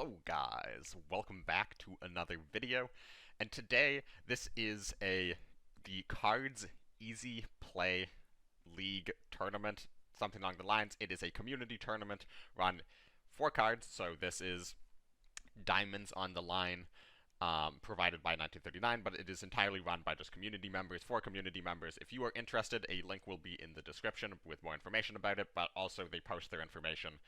Hello guys, welcome back to another video, and today this is the Cards Easy Play League tournament, something along the lines. It is a community tournament run for cards, so this is diamonds on the line, provided by 1939, but it is entirely run by just community members for community members. If you are interested, a link will be in the description with more information about it, but also they post their information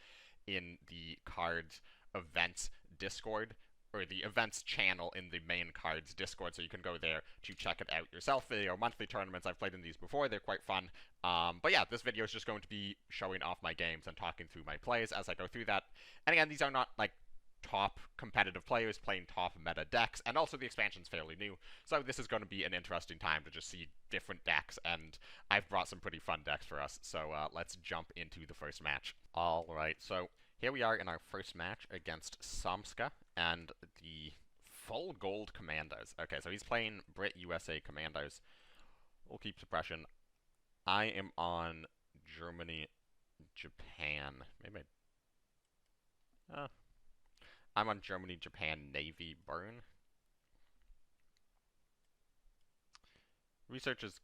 in the Cards events Discord, or the events channel in the main Cards Discord, so you can go there to check it out yourself. They are monthly tournaments. I've played in these before. They're quite fun. But yeah, this video is just going to be showing off my games and talking through my plays as I go through that. And again, these are not like top competitive players playing top meta decks, and also the expansion's fairly new, so this is going to be an interesting time to just see different decks, and I've brought some pretty fun decks for us, so let's jump into the first match. Alright, so here we are in our first match against Samska and the full gold Commandos. Okay, so he's playing Brit USA Commandos. We'll keep suppression. I am on Germany, Japan. Maybe I'm on Germany, Japan, Navy, burn. Research is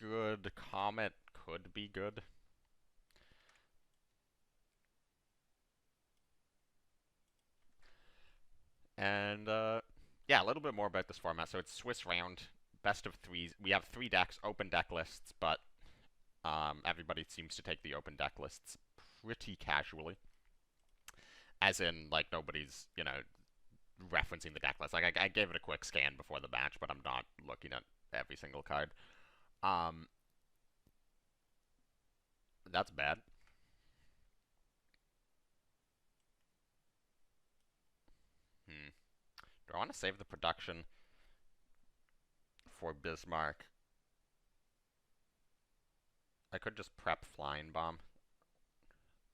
good. Comet could be good. And, yeah, a little bit more about this format. So it's Swiss round, best of threes. We have 3 decks, open deck lists, but everybody seems to take the open deck lists pretty casually. As in, like, nobody's, referencing the deck list. Like, I gave it a quick scan before the match, but I'm not looking at every single card. That's bad. Do I want to save the production for Bismarck? I could just prep Flying Bomb.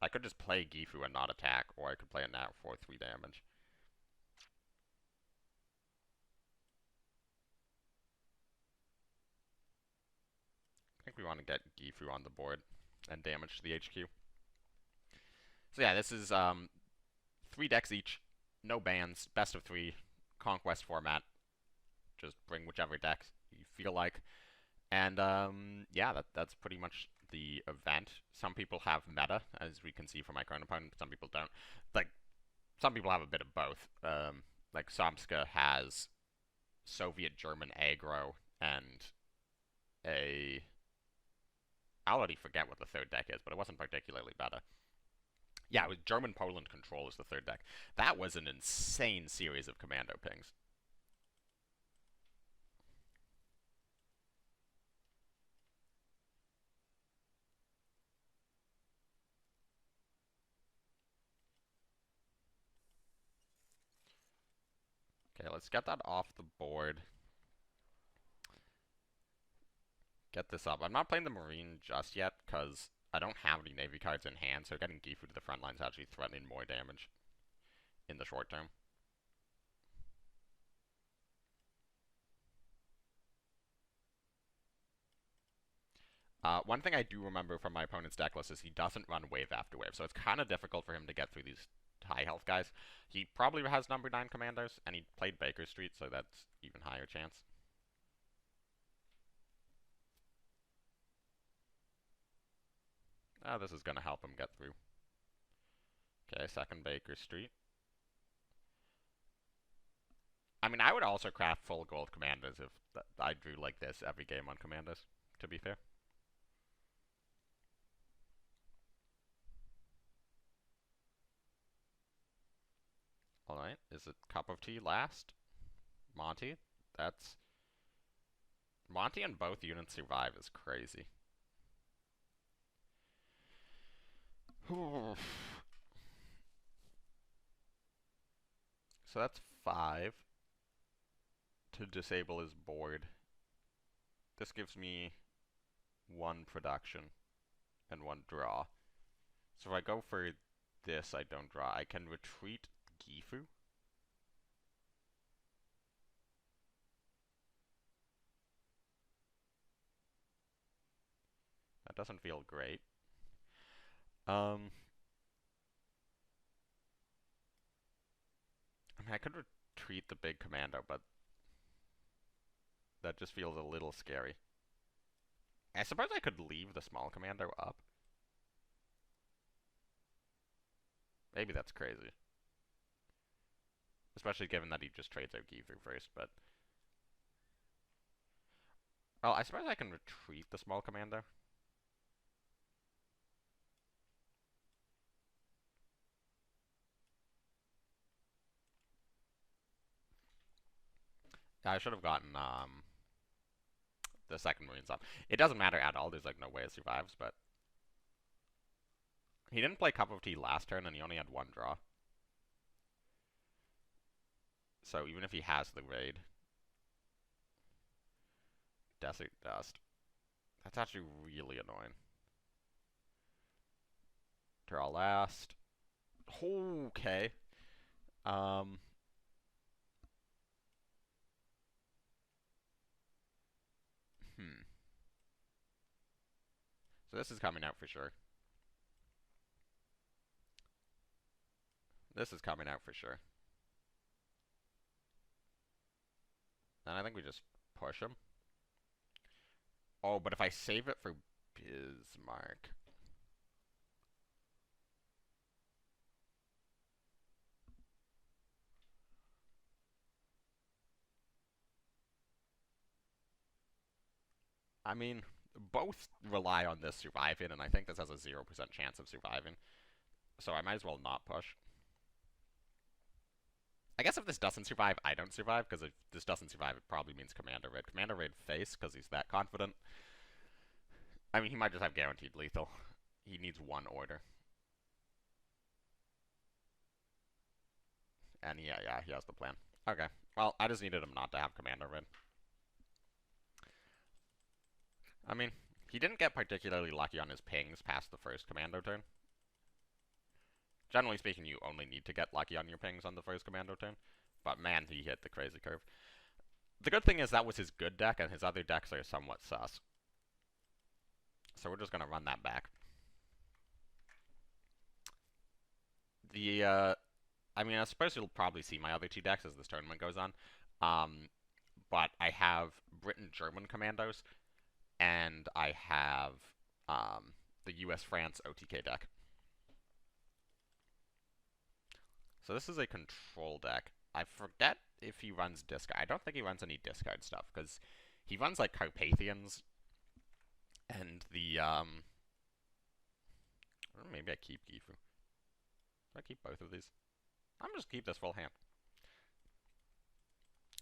I could just play Gifu and not attack, or I could play a Nat for 3 damage. I think we want to get Gifu on the board and damage to the HQ. So yeah, this is 3 decks each, no bans, best of 3, Conquest format. Just bring whichever decks you feel like. And yeah, that's pretty much the event. Some people have meta, as we can see from my current opponent. Some people don't. Like, some people have a bit of both. Like Samska has Soviet German aggro and a. I already forget what the third deck is, but it wasn't particularly meta. Yeah, it was German Poland Control is the third deck. That was an insane series of commando pings. Okay, let's get that off the board. Get this up. I'm not playing the Marine just yet, because I don't have any Navy cards in hand, so getting Gifu to the front line is actually threatening more damage in the short term. One thing I do remember from my opponent's deck list is he doesn't run wave after wave, so it's kind of difficult for him to get through these high health guys. He probably has number 9 Commandos, and he played Baker Street, so that's even higher chance. This is going to help him get through. Okay, second Baker Street. I mean, I would also craft full gold Commandos if I drew like this every game on Commandos, to be fair. Alright, is it Cup of Tea last? Monty? That's... Monty and both units survive is crazy. So that's 5 to disable his board. This gives me 1 production and 1 draw. So if I go for this, I don't draw. I can retreat Gifu. That doesn't feel great. I could retreat the big commando, but that just feels a little scary. I suppose I could leave the small commando up. Maybe that's crazy. Especially given that he just trades out Gifu first, but... Well, I suppose I can retreat the small commando. I should have gotten, the second Marines up. It doesn't matter at all, there's, like, no way it survives, but... He didn't play Cup of Tea last turn, and he only had one draw. So even if he has the raid... Desert Dust. That's actually really annoying. Draw last. Okay. So this is coming out for sure. This is coming out for sure. And I think we just push him. Oh, but if I save it for Bismarck... I mean, both rely on this surviving, and I think this has a 0% chance of surviving. So I might as well not push. I guess if this doesn't survive, I don't survive, because if this doesn't survive, it probably means Commander Raid. Commander Raid face, because he's that confident. I mean, he might just have guaranteed lethal. He needs one order. And yeah, he has the plan. Okay, well, I just needed him not to have Commander Raid. I mean, he didn't get particularly lucky on his pings past the first commando turn. Generally speaking, you only need to get lucky on your pings on the first commando turn. But man, he hit the crazy curve. The good thing is that was his good deck, and his other decks are somewhat sus. So we're just going to run that back. I mean, I suppose you'll probably see my other two decks as this tournament goes on. But I have Britain-German commandos, and I have the US-France OTK deck. So this is a control deck. I forget if he runs discard. I don't think he runs any discard stuff, because he runs, like, Carpathians, and the, maybe I keep Gifu. Do I keep both of these? I'm just keep this full hand.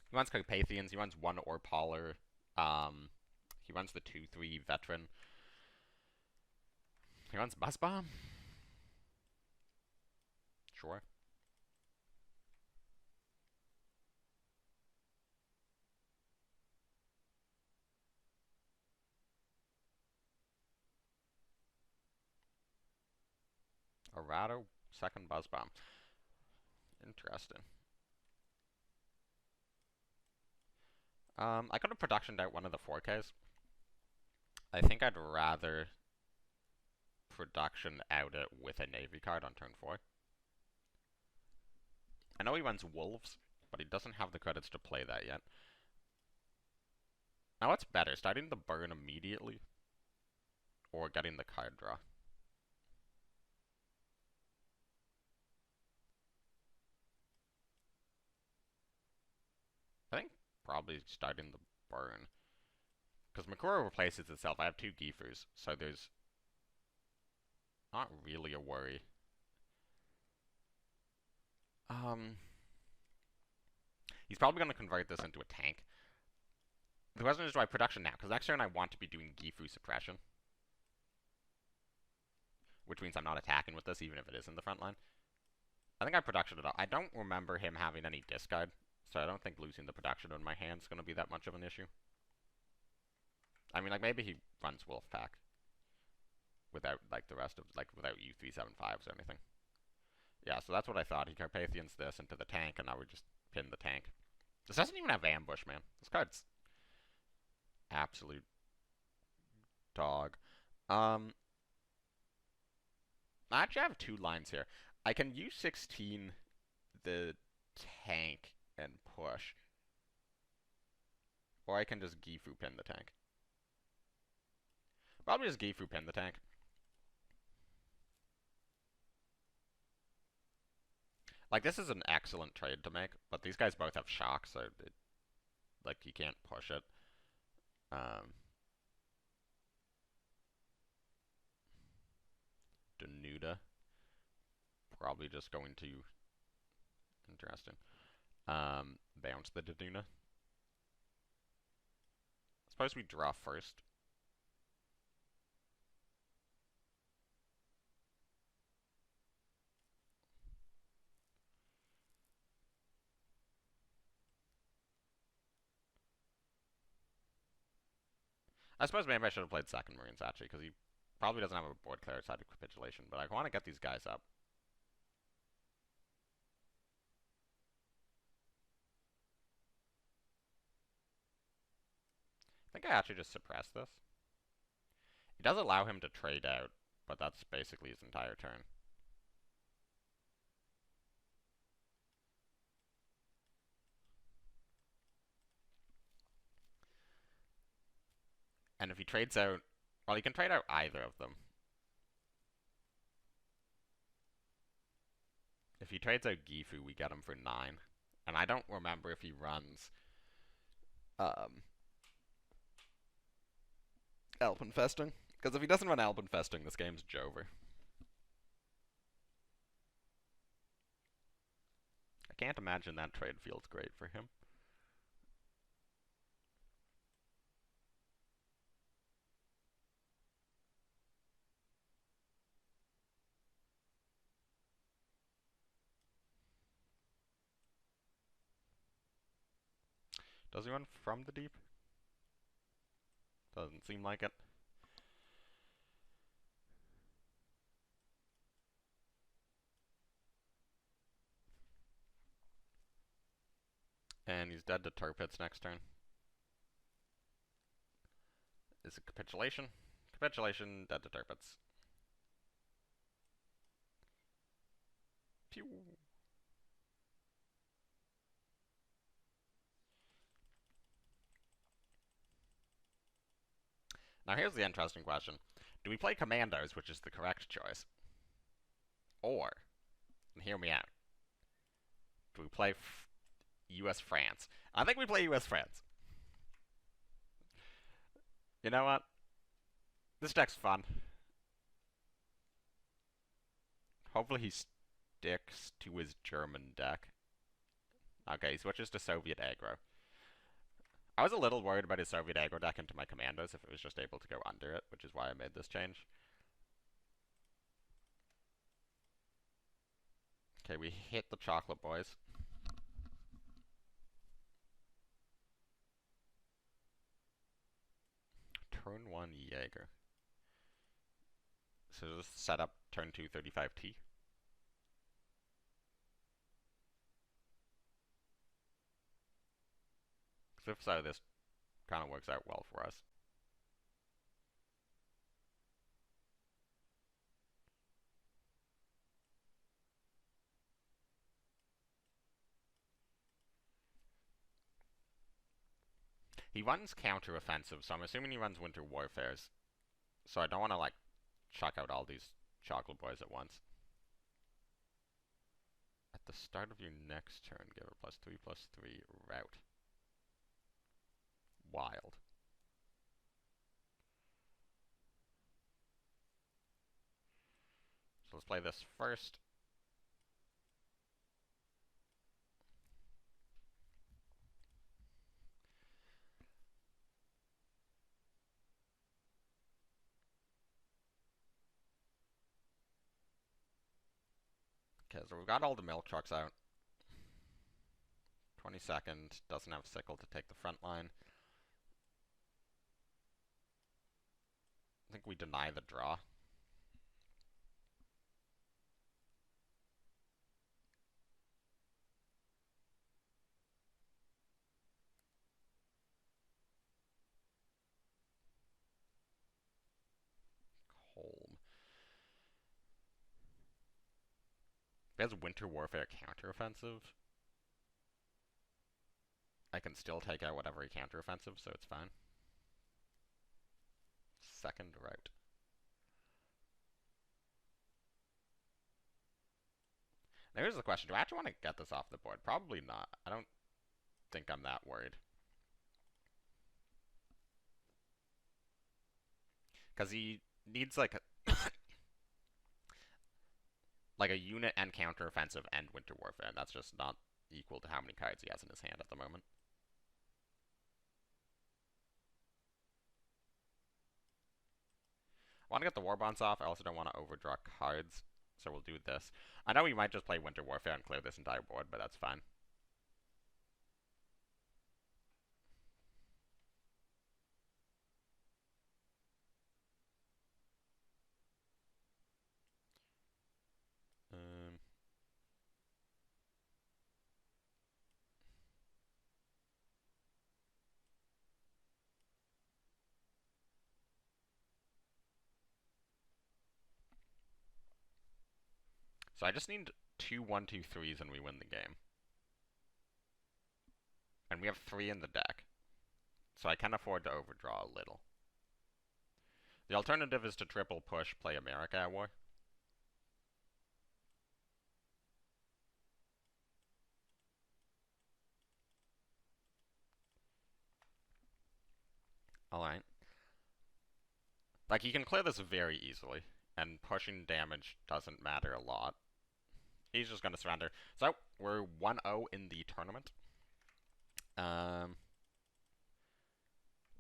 He runs Carpathians, he runs one Orpaler, he runs the 2-3 Veteran. He runs Buzz Bomb? Sure. Arado, second Buzz Bomb. Interesting. I could have productioned out one of the 4Ks. I think I'd rather production out it with a Navy card on turn 4. I know he runs Wolves, but he doesn't have the credits to play that yet. Now what's better, starting the burn immediately, or getting the card draw? I think probably starting the burn. Because Makura replaces itself. I have 2 Gifus, so there's not really a worry. He's probably going to convert this into a tank. The question is, do I production now? Because next turn I want to be doing Gifu suppression. Which means I'm not attacking with this, even if it is in the front line. I think I production it up. I don't remember him having any discard, so I don't think losing the production in my hand is going to be that much of an issue. I mean, like, maybe he runs Wolfpack without, like, the rest of, like, without U375s or anything. Yeah, so that's what I thought. He Carpathians this into the tank, and now we just pin the tank. This doesn't even have ambush, man. This card's absolute dog. I actually have 2 lines here. I can U16 the tank and push. Or I can just Gifu pin the tank. Probably just Gifu pin the tank. Like, this is an excellent trade to make, but these guys both have shock, so like, you can't push it. Denuda. Probably just going to... Interesting. Bounce the Deduna. Suppose we draw first. I suppose maybe I should have played second Marines, actually, because he probably doesn't have a board clear outside of Capitulation, but I want to get these guys up. I think I actually just suppress this. It does allow him to trade out, but that's basically his entire turn. And if he trades out... Well, he can trade out either of them. If he trades out Gifu, we get him for 9. And I don't remember if he runs... Alpenfesting. Because if he doesn't run Alpenfesting, this game's Jover. I can't imagine that trade feels great for him. Does he run from the deep? Doesn't seem like it. And he's dead to Tirpitz next turn. Is it Capitulation? Capitulation, dead to Tirpitz. Pew! Now here's the interesting question. Do we play Commandos, which is the correct choice? Or, and hear me out, do we play US-France? I think we play US-France. You know what? This deck's fun. Hopefully he sticks to his German deck. Okay, he switches to Soviet Aggro. I was a little worried about his Soviet Aggro deck into my Commandos if it was just able to go under it, which is why I made this change. Okay, we hit the Chocolate Boys. Turn 1 Jaeger. So just set up turn 2 35T. If so, this kind of works out well for us. He runs counter-offensive, so I'm assuming he runs Winter Warfares. So I don't want to, like, chuck out all these Chocolate Boys at once. At the start of your next turn, give a +3/+3 route. Wild. So let's play this first. Okay, so we've got all the milk trucks out. 22nd, doesn't have Sickle to take the front line. I think we deny the draw. Holm. He has Winter Warfare counteroffensive. I can still take out whatever he counteroffensive, so it's fine. Second route. Now here's the question, do I actually want to get this off the board? Probably not. I don't think I'm that worried. Because he needs like a unit and counteroffensive and Winter Warfare, and that's just not equal to how many cards he has in his hand at the moment. I want to get the War Bonds off. I also don't want to overdraw cards, so we'll do this. I know we might just play Winter Warfare and clear this entire board, but that's fine. So I just need 2 1-2-3s and we win the game. And we have 3 in the deck. So I can afford to overdraw a little. The alternative is to triple push, play America at war. Alright. Like, he can clear this very easily, and pushing damage doesn't matter a lot. He's just gonna surrender. So, we're 1-0 in the tournament.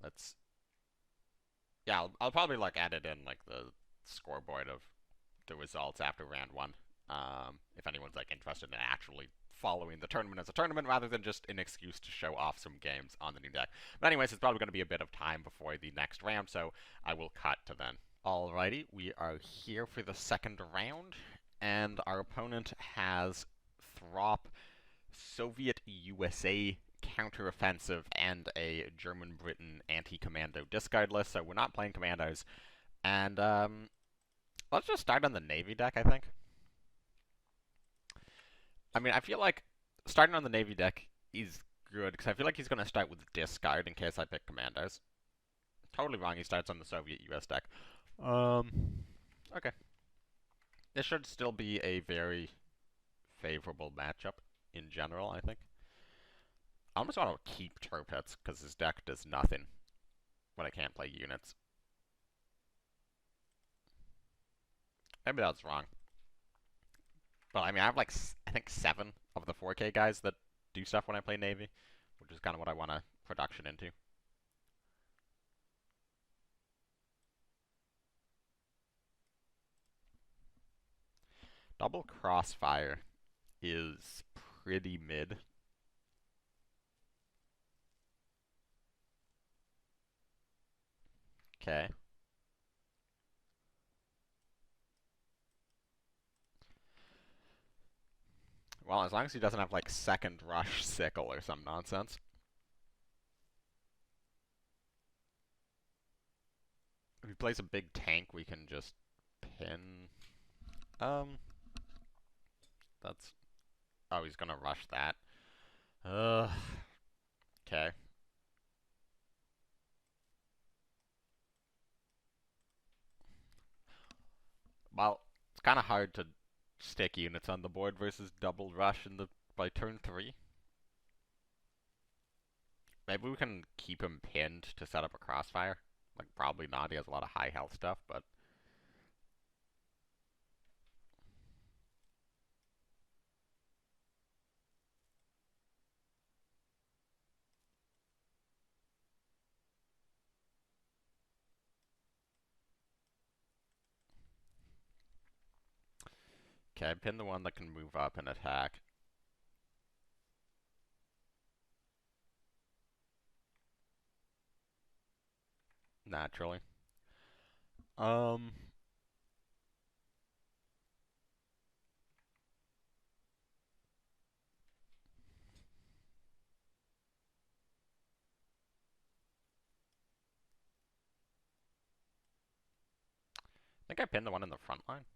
Let's... Yeah, I'll probably, like, add it in, like, the scoreboard of the results after round 1. If anyone's, like, interested in actually following the tournament as a tournament rather than just an excuse to show off some games on the new deck. But anyways, it's probably going to be a bit of time before the next round, so I will cut to then. Alrighty, we are here for the second round, and our opponent has Throp, Soviet USA counteroffensive, and a German-Britain anti-commando discard list, so we're not playing Commandos. And let's just start on the Navy deck, I think. I mean, I feel like starting on the Navy deck is good, because I feel like he's going to start with discard in case I pick Commandos. Totally wrong, he starts on the Soviet US deck. Okay. This should still be a very favorable matchup in general, I think. I almost want to keep Tirpitz, because his deck does nothing when I can't play units. Maybe that's wrong. But I mean, I have like, I think 7 of the 4K guys that do stuff when I play Navy, which is kind of what I want to production into. Double Crossfire is pretty mid. Okay. Well, as long as he doesn't have, like, second rush sickle or some nonsense. If he plays a big tank, we can just pin. That's... Oh, he's gonna rush that. Okay. Well, it's kind of hard to stick units on the board versus double rush by turn 3. Maybe we can keep him pinned to set up a crossfire. Like, probably not. He has a lot of high health stuff, but... Okay, pin the one that can move up and attack. Naturally. I think I pinned the one in the front line.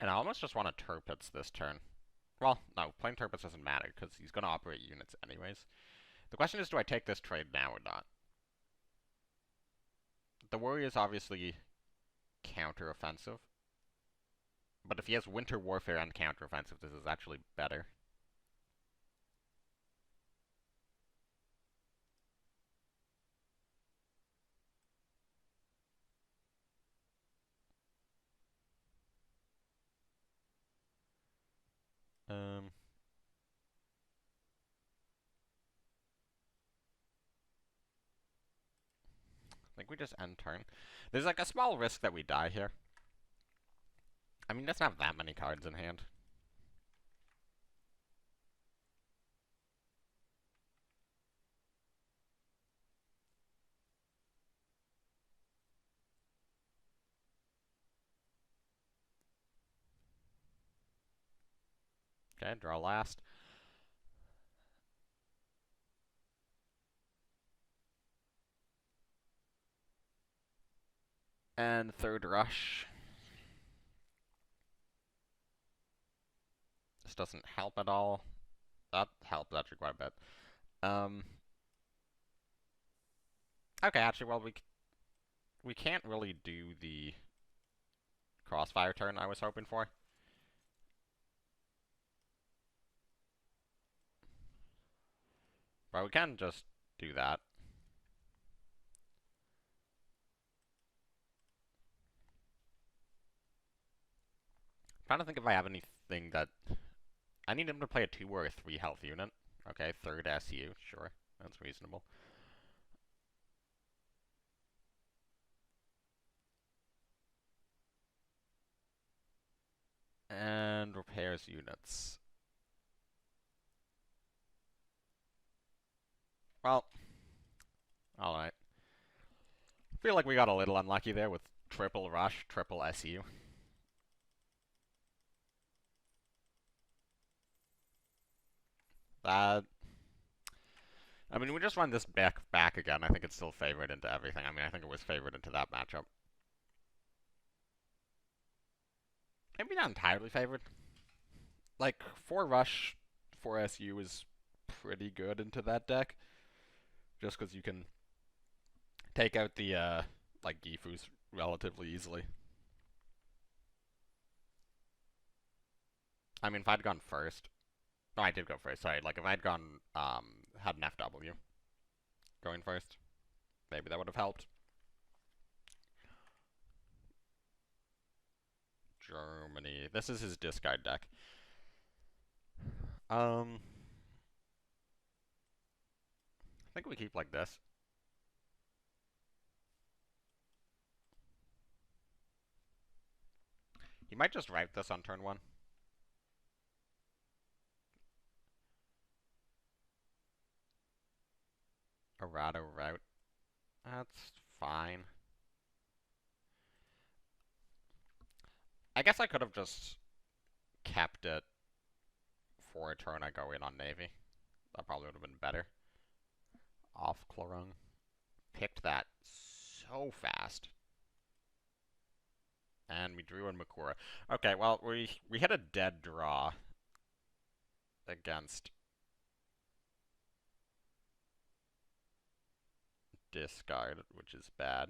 And I almost just want to Turpits this turn. Well, no, playing Turpits doesn't matter, because he's going to operate units anyways. The question is, do I take this trade now or not? The worry is obviously counter-offensive. But if he has Winter Warfare and counter-offensive, this is actually better. I think we just end turn. There's like a small risk that we die here. I mean, he doesn't have that many cards in hand. Okay, draw last. And third rush. This doesn't help at all. That helps actually quite a bit. Okay, actually, well, we can't really do the crossfire turn I was hoping for. But we can just do that. I'm trying to think if I have anything that... I need him to play a 2 or a 3 health unit. Okay, third SU, sure. That's reasonable. And repairs units. Well, alright. I feel like we got a little unlucky there with triple rush, triple SU. That... I mean, we just run this back again. I think it's still favored into everything. I mean, I think it was favored into that matchup. Maybe not entirely favored. Like, 4 rush, 4 SU is pretty good into that deck. Just because you can take out the, like, Gifus relatively easily. I mean, if I'd gone first... No, I did go first, sorry. Like, if I'd gone, had an FW going first, maybe that would have helped. Germany. This is his discard deck. I think we keep like this. He might just write this on turn 1. Errata route. That's fine. I guess I could have just kept it for a turn I go in on Navy. That probably would have been better. Off Clorung. Picked that so fast. And we drew in Makura. Okay, well, we hit a dead draw against discard, which is bad.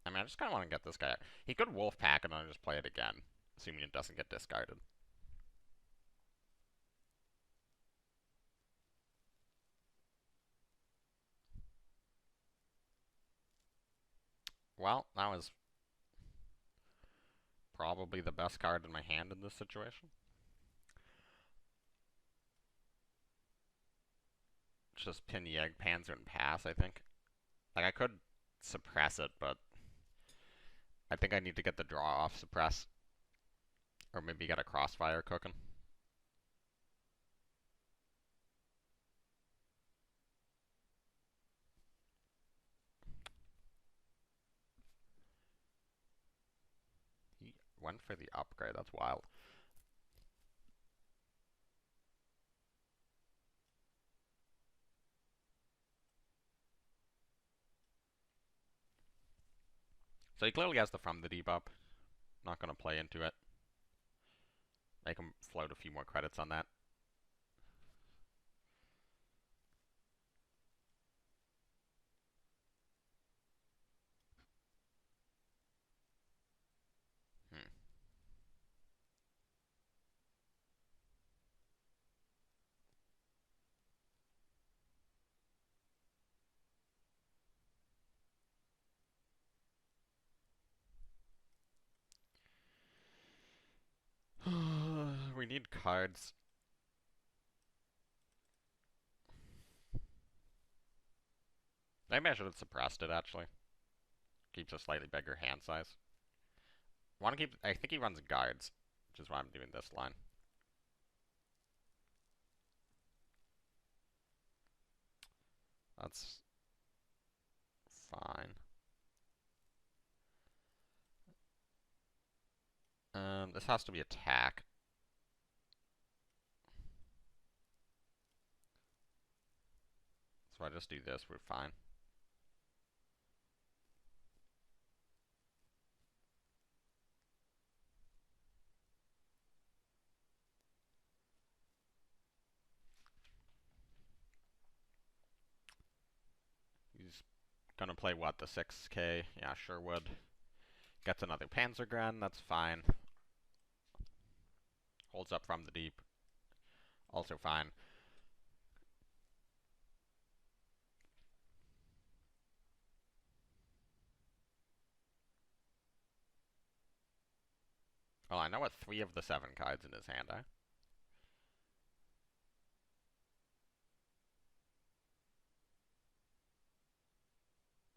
I mean, I just kind of want to get this guy out. He could wolf pack and then just play it again, assuming it doesn't get discarded. Well, that was probably the best card in my hand in this situation. Just pin the Egg Panzer and pass, I think. Like, I could suppress it, but I think I need to get the draw off suppress. Or maybe get a crossfire cooking. He went for the upgrade, that's wild. So he clearly has the From the Deep up. Not going to play into it. Make him float a few more credits on that. We need cards. Maybe I should have suppressed it, actually. Keeps a slightly bigger hand size. I think he runs guards, which is why I'm doing this line. That's fine. This has to be attack. So I just do this, we're fine. He's gonna play what, the 6k? Yeah, sure would. Gets another Panzergren, that's fine. Holds up From the Deep. Also fine. Well, I know what 3 of the 7 cards in his hand are.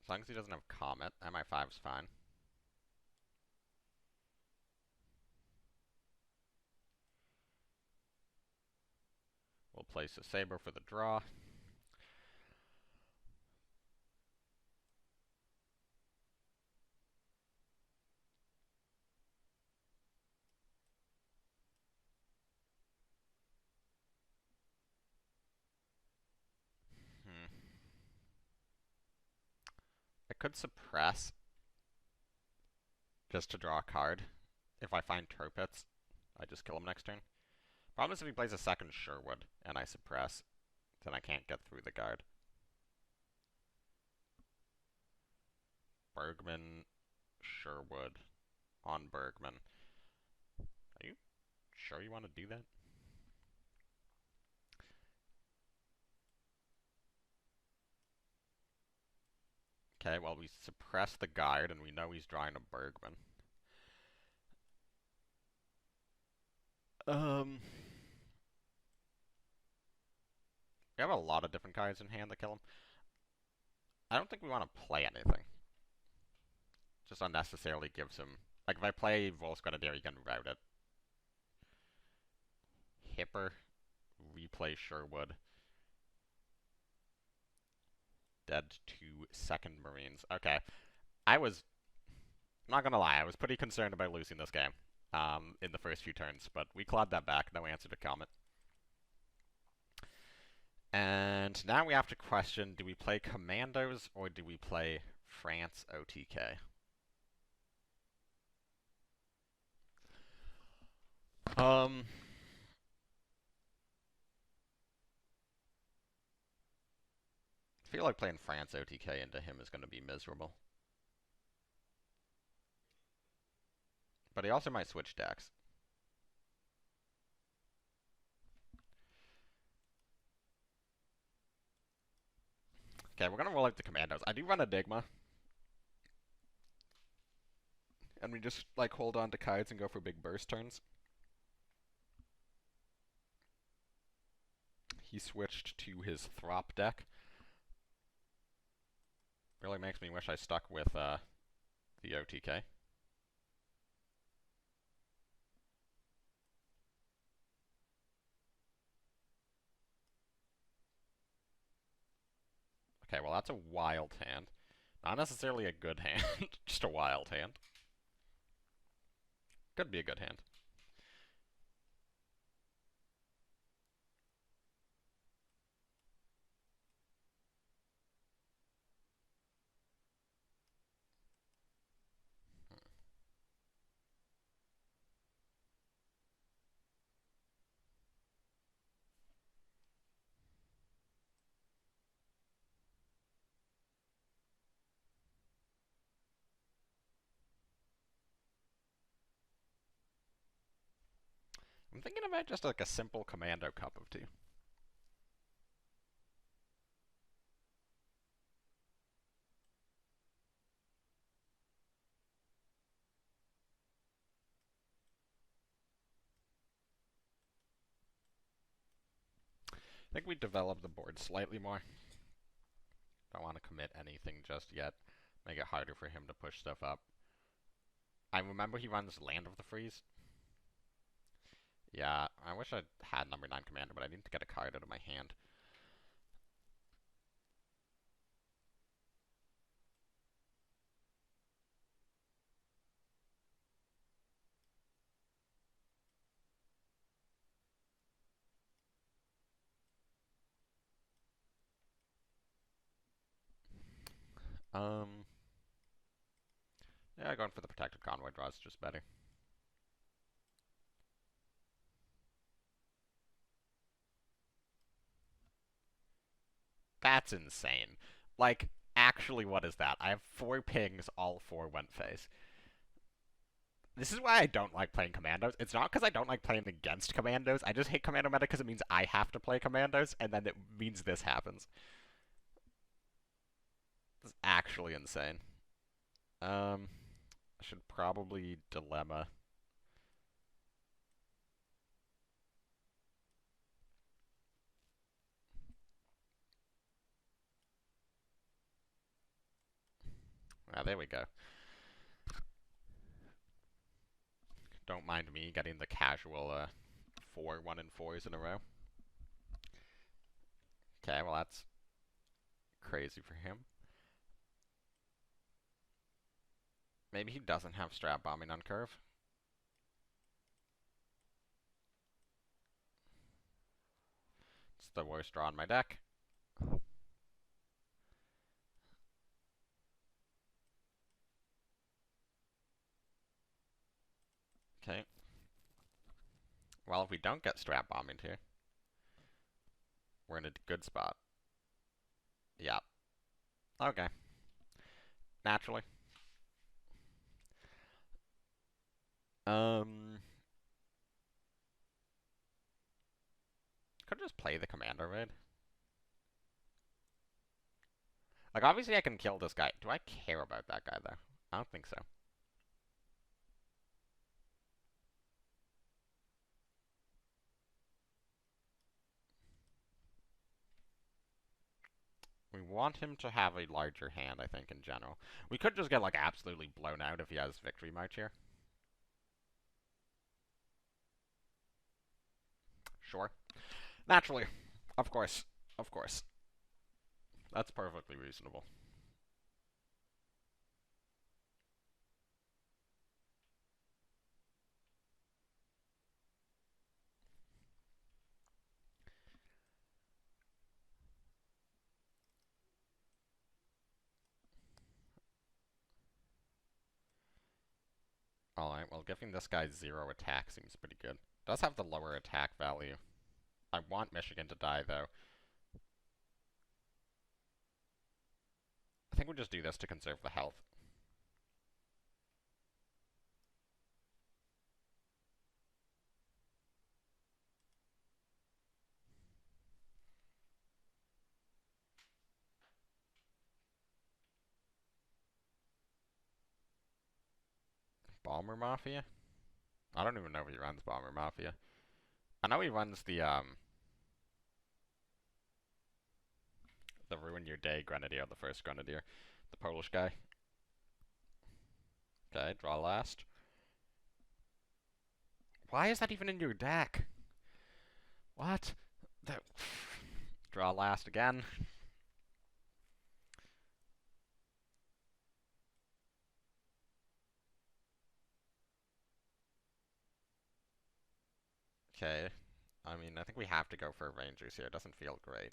As long as he doesn't have Comet, MI5's fine. We'll place a Saber for the draw. I could suppress just to draw a card. If I find Turpits, I just kill him next turn. Problem is if he plays a second Sherwood and I suppress, then I can't get through the guard. Bergman, Sherwood, on Bergman. Are you sure you want to do that? Okay, well, we suppress the guard and we know he's drawing a Bergman. We have a lot of different cards in hand that kill him. I don't think we want to play anything. Just unnecessarily gives him... Like, if I play Vol's Grenadier, he can route it. Hipper, replay Sherwood. Dead to 2nd Marines. Okay. I'm not gonna lie, I was pretty concerned about losing this game in the first few turns, but we clawed that back. No answer to Comet. And now we have to question, do we play Commandos or do we play France OTK? I feel like playing France OTK into him is going to be miserable. But he also might switch decks. Okay, we're going to roll out the Commandos. I do run Enigma. And we just, like, hold on to cards and go for big burst turns. He switched to his Throp deck. Really makes me wish I stuck with the OTK. Okay, well that's a wild hand. Not necessarily a good hand, just a wild hand. Could be a good hand. I'm thinking about just like a simple commando cup of tea. I think we develop the board slightly more. Don't want to commit anything just yet. Make it harder for him to push stuff up. I remember he runs Land of the Freeze. Yeah, I wish I had number 9 commander, but I need to get a card out of my hand. Um, yeah, going for the Protected Convoy draw is just better. That's insane. Like, actually, what is that? I have 4 pings, all 4 went face. This is why I don't like playing Commandos. It's not because I don't like playing against Commandos. I just hate Commando meta because it means I have to play Commandos, and then it means this happens. This is actually insane. I should probably Dilemma. Ah, there we go. Don't mind me getting the casual 4 1-4s in a row. Okay, well that's crazy for him. Maybe he doesn't have Strap Bombing on curve. It's the worst draw in my deck. Okay. Well, if we don't get Strap Bombing here, we're in a good spot. Yeah. Okay. Naturally. Could just play the Commander raid. Like, obviously I can kill this guy. Do I care about that guy, though? I don't think so. We want him to have a larger hand, I think, in general. We could just get, like, absolutely blown out if he has Victory March here. Sure. Naturally. Of course. Of course. That's perfectly reasonable. Alright, well, giving this guy 0 attack seems pretty good. Does have the lower attack value. I want Michigan to die, though. I think we'll just do this to conserve the health. Bomber Mafia? I don't even know if he runs Bomber Mafia. I know he runs the Ruin Your Day Grenadier, the first Grenadier. The Polish guy. Okay, draw last. Why is that even in your deck? What? Draw last again. Okay. I mean, I think we have to go for Rangers here. It doesn't feel great.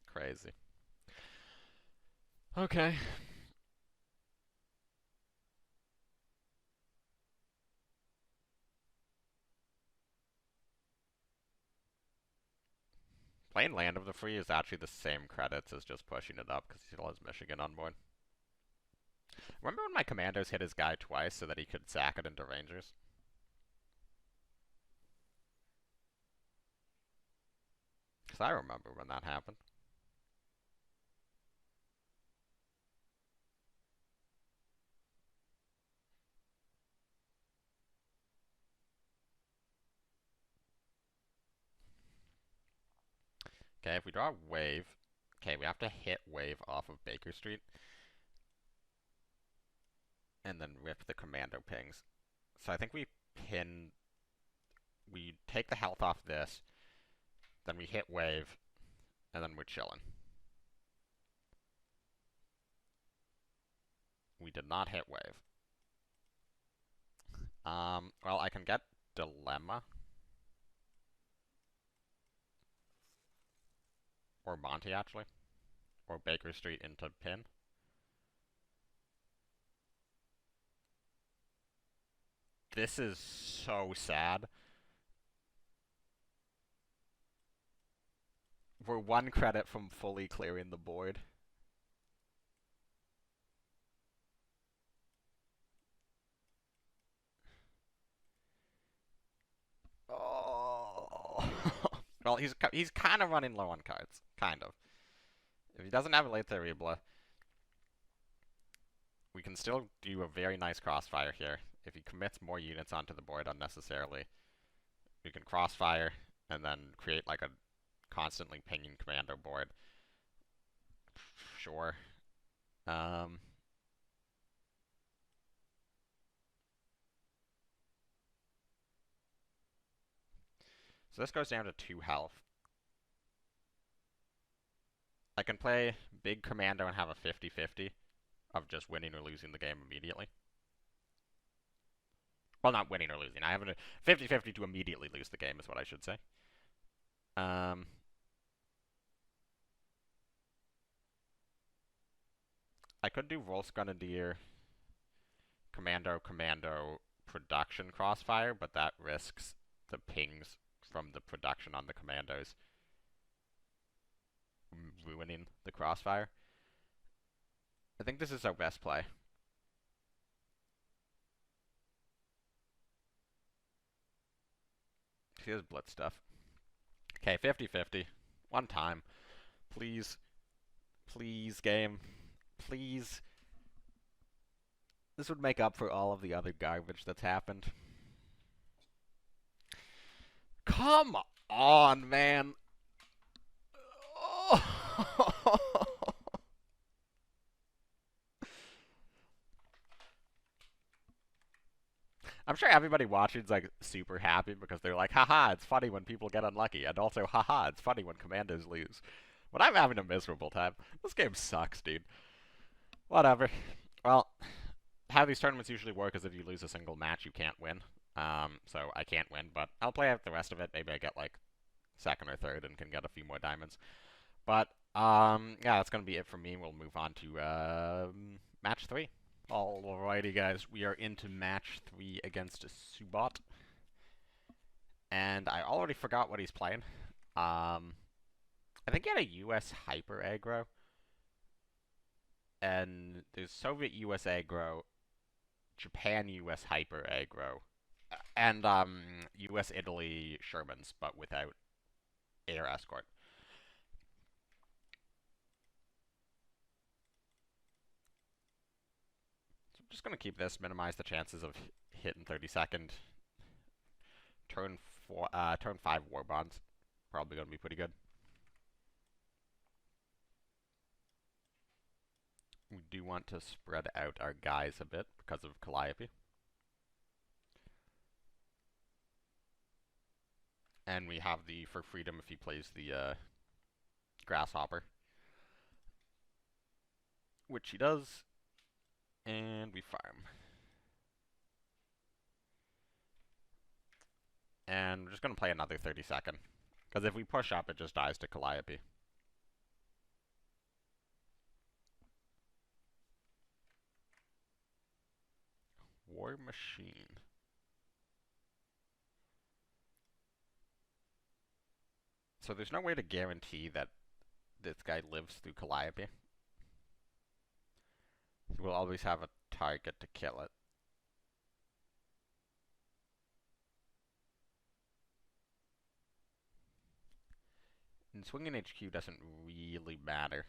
Crazy. Okay. Playing Land of the Free is actually the same credits as just pushing it up because he still has Michigan on board. Remember when my Commandos hit his guy twice so that he could sack it into Rangers? Because I remember when that happened. Okay, if we draw Wave... Okay, we have to hit Wave off of Baker Street. And then rip the Commando pings. So I think we pin... We take the health off this. Then we hit Wave. And then we're chilling. We did not hit Wave. Well, I can get Dilemma. Or Monty, actually. Or Baker Street into pin. This is so sad. We're one credit from fully clearing the board. Oh. Well, he's kind of running low on cards. Kind of. If he doesn't have a late Terrible, we can still do a very nice crossfire here. If he commits more units onto the board unnecessarily, we can crossfire and then create like a constantly pinging commando board. Sure. So this goes down to 2 health. I can play big commando and have a 50-50 of just winning or losing the game immediately. Well, not winning or losing. I have a 50-50 to immediately lose the game is what I should say. I could do Volksgrenadier, Commando, production crossfire, but that risks the pings from the production on the commandos ruining the crossfire. I think this is our best play. Here's blitz stuff. Okay, 50-50. One time. Please. Please, game. Please. This would make up for all of the other garbage that's happened. Come on, man. Oh. I'm sure everybody watching is like super happy because they're like, haha, it's funny when people get unlucky, and also, haha, it's funny when commandos lose. But I'm having a miserable time. This game sucks, dude. Whatever. Well, how these tournaments usually work is if you lose a single match, you can't win. So I can't win, but I'll play out the rest of it. Maybe I get like second or third and can get a few more diamonds. But yeah, that's gonna be it for me. We'll move on to match 3. Alrighty, guys, we are into match 3 against Subat. And I already forgot what he's playing. I think he had a US Hyper Aggro. And there's Soviet US Aggro, Japan US Hyper Aggro, and US Italy Shermans, but without air escort. So I'm just going to keep this, minimize the chances of hitting 32nd. Turn 5 war bonds. Probably going to be pretty good. We do want to spread out our guys a bit because of Calliope. And we have the For Freedom if he plays the Grasshopper. Which he does. And we farm. And we're just going to play another 32nd. Because if we push up, it just dies to Calliope. War Machine. So there's no way to guarantee that this guy lives through Calliope. So we'll always have a target to kill it. And swinging HQ doesn't really matter.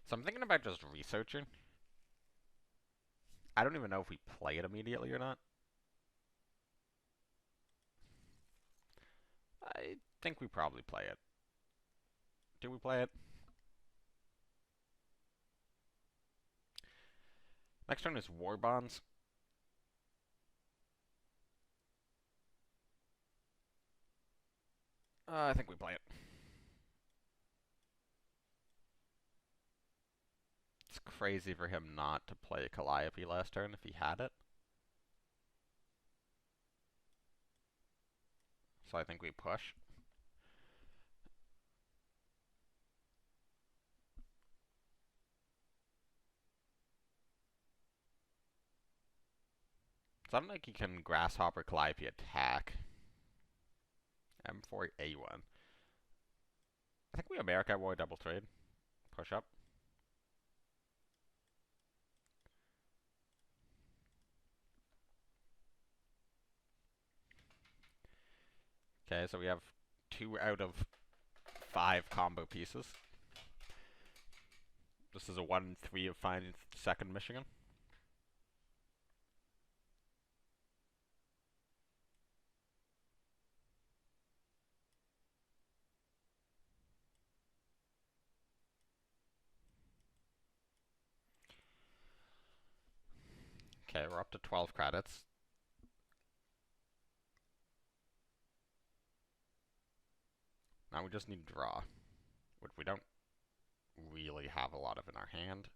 So I'm thinking about just researching. I don't even know if we play it immediately or not. I think we probably play it. Do we play it? Next turn is War Bonds. I think we play it. It's crazy for him not to play Calliope last turn if he had it. So I think we push. So I don't think he can Grasshopper Calliope attack. M4 A1. I think we America War double trade. Push up. Okay, so we have 2 out of 5 combo pieces. This is a 1-3 of finding second Michigan. Okay, we're up to 12 credits. Now we just need to draw, which we don't really have a lot of in our hand.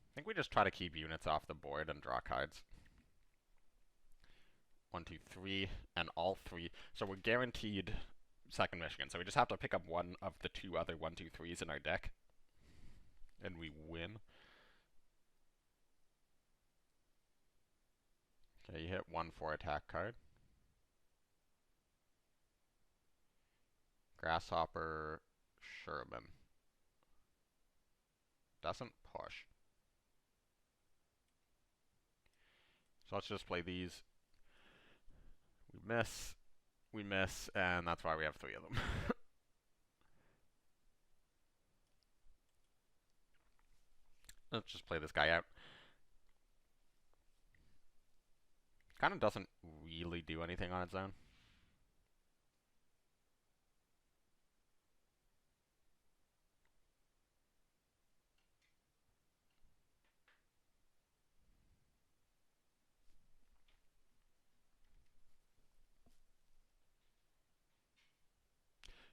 I think we just try to keep units off the board and draw cards. 1, 2, 3, and all 3. So we're guaranteed second Michigan. So we just have to pick up one of the 2 other 1, 2, 3s in our deck. And we win. Okay, you hit 1 for attack card. Grasshopper Sherman. Doesn't push. So let's just play these. We miss, and that's why we have 3 of them. Let's just play this guy out. Kind of doesn't really do anything on its own.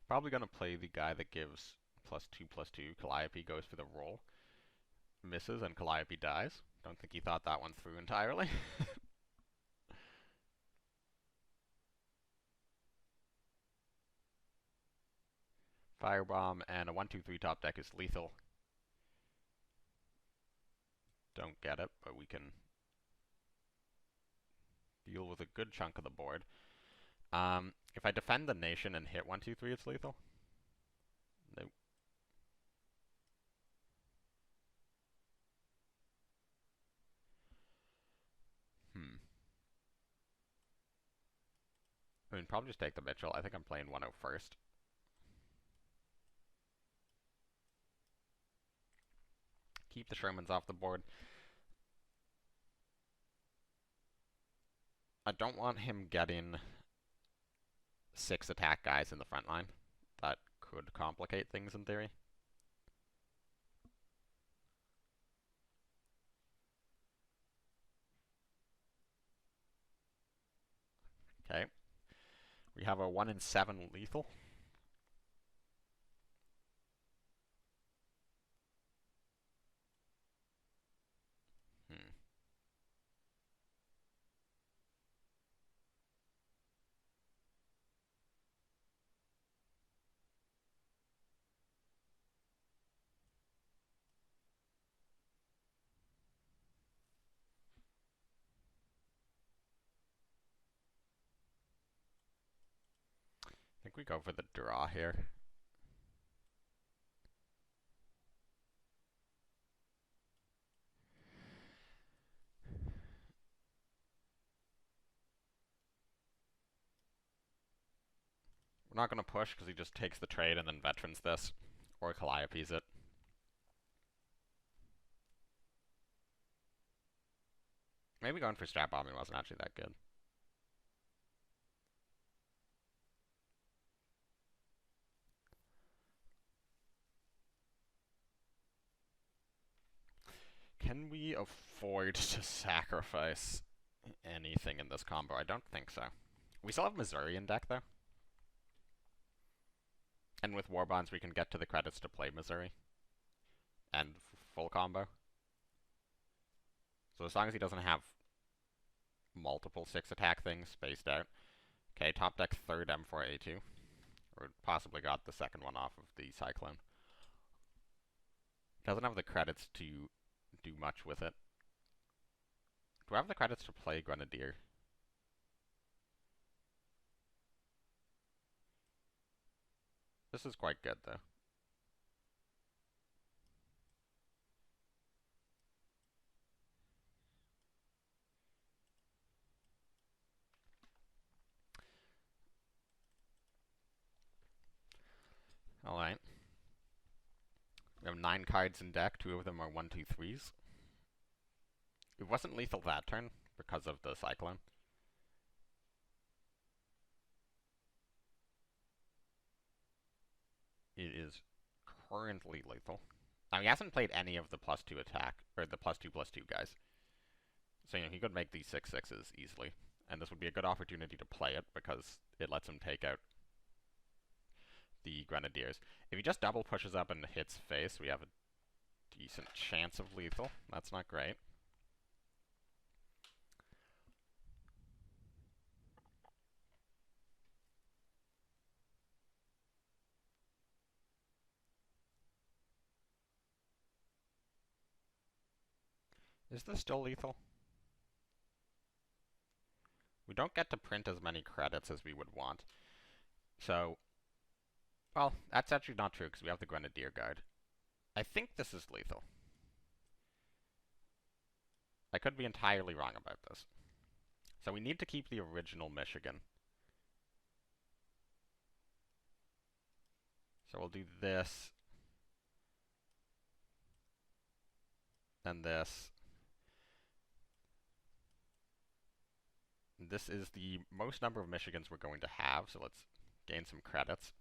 Probably going to play the guy that gives +2/+2. Calliope goes for the roll. Misses, and Calliope dies. Don't think he thought that one through entirely. Firebomb and a 1, 2, 3 top deck is lethal. Don't get it, but we can deal with a good chunk of the board. If I defend the nation and hit 1, 2, 3, it's lethal. Nope. I mean, probably just take the Mitchell. I think I'm playing 1-0 first. Keep the Shermans off the board. I don't want him getting 6 attack guys in the front line. That could complicate things in theory. Okay. We have a 1 in 7 lethal. think we go for the draw here. We're not going to push because he just takes the trade and then veterans this, or Calliopes it. Maybe going for strap bombing wasn't actually that good. Can we afford to sacrifice anything in this combo? I don't think so. We still have Missouri in deck, though. And with War Bonds, we can get to the credits to play Missouri. And full combo. So as long as he doesn't have multiple 6-attack things spaced out. Okay, top deck third M4A2. Or possibly got the second one off of the Cyclone. Doesn't have the credits to do much with it. Do I have the credits to play Grenadier? This is quite good, though. Alright. We have 9 cards in deck. 2 of them are 1/2/3s. It wasn't lethal that turn because of the Cyclone. It is currently lethal. Now, he hasn't played any of the +2 attack, or the +2/+2 guys. So, he could make these 6/6s easily. And this would be a good opportunity to play it, because it lets him take out the Grenadiers. If he just double pushes up and hits face, we have a decent chance of lethal. That's not great. Is this still lethal? We don't get to print as many credits as we would want. So, well, that's actually not true, because we have the Grenadier guard. I think this is lethal. I could be entirely wrong about this. So we need to keep the original Michigan. So we'll do this. And this. This is the most number of Michigans we're going to have, so let's gain some credits.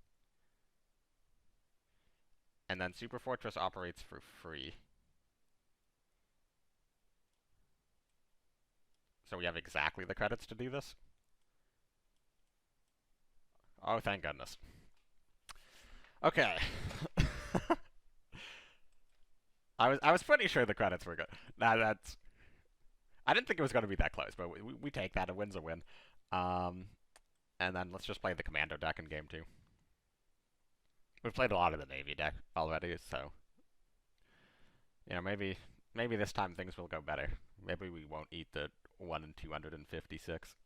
And then Super Fortress operates for free. So we have exactly the credits to do this. Oh, thank goodness. Okay. I was pretty sure the credits were good. Nah, that's... I didn't think it was going to be that close, but we take that. A win's a win. And then let's just play the Commando deck in game 2. We've played a lot of the Navy deck already, so... maybe this time things will go better. Maybe we won't eat the 1 in 256.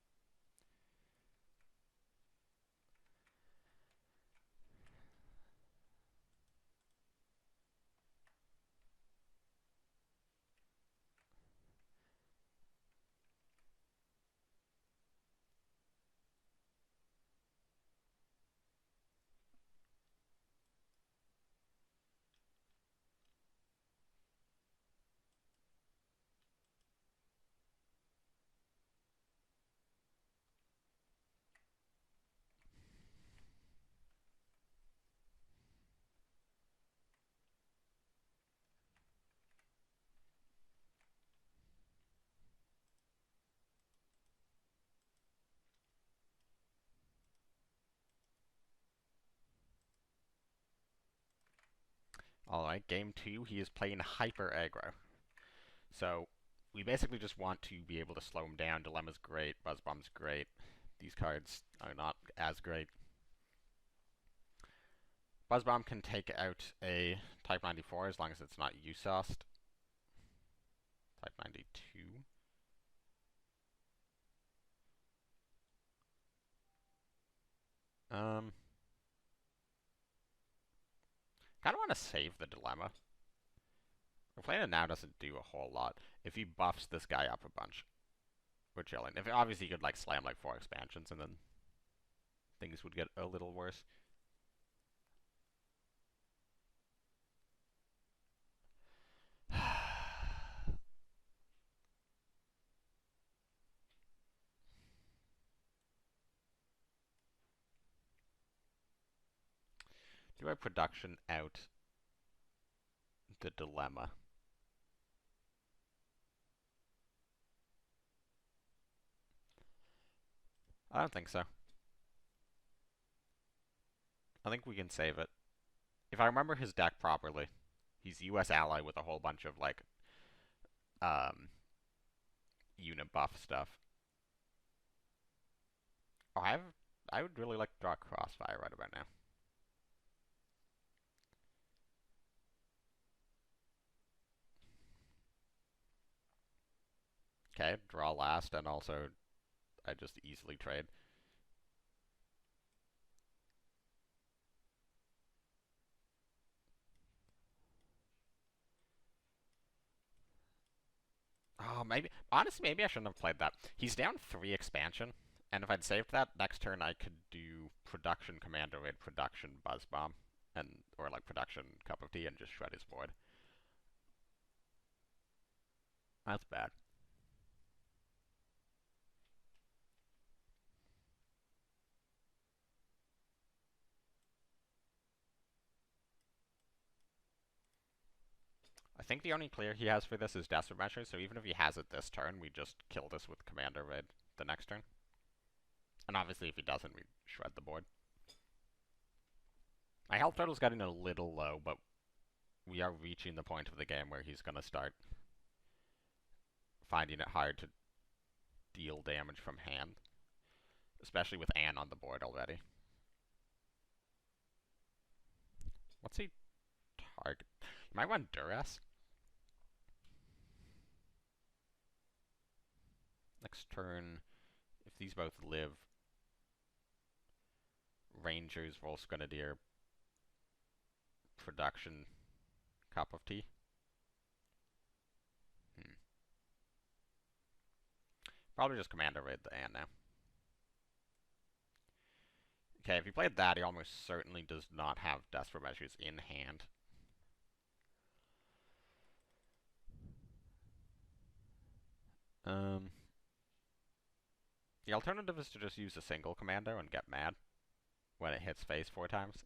Alright, game 2, he is playing Hyper Aggro. So, we basically just want to be able to slow him down. Dilemma's great, Buzz Bomb's great. These cards are not as great. Buzz Bomb can take out a Type 94 as long as it's not USOSed. Type 92. Kind of want to save the dilemma. Playing it now doesn't do a whole lot. If he buffs this guy up a bunch, we're chilling. If obviously he could like slam like 4 expansions and then things would get a little worse. Do I production out the dilemma? I don't think so. I think we can save it. If I remember his deck properly, he's US ally with a whole bunch of like unit buff stuff. Oh, I would really like to draw Crossfire right about now. Okay, draw last, and also I just easily trade. Oh, honestly, maybe I shouldn't have played that. He's down 3 expansion, and if I'd saved that, next turn I could do production Commander Raid, production Buzz Bomb, or like production Cup of Tea, and just shred his board. That's bad. I think the only clear he has for this is Desperate Measure, so even if he has it this turn, we just kill this with Commander Raid the next turn. And obviously if he doesn't, we shred the board. My health total's getting a little low, but we are reaching the point of the game where he's going to start finding it hard to deal damage from hand. Especially with Anne on the board already. What's he target? You might run Duress. Next turn, if these both live, Rangers, Volsk Grenadier, production, Cup of Tea. Probably just Commander Raid the Anne now. Okay, if he played that, he almost certainly does not have Desperate Measures in hand. The alternative is to just use a single Commando and get mad when it hits face 4 times.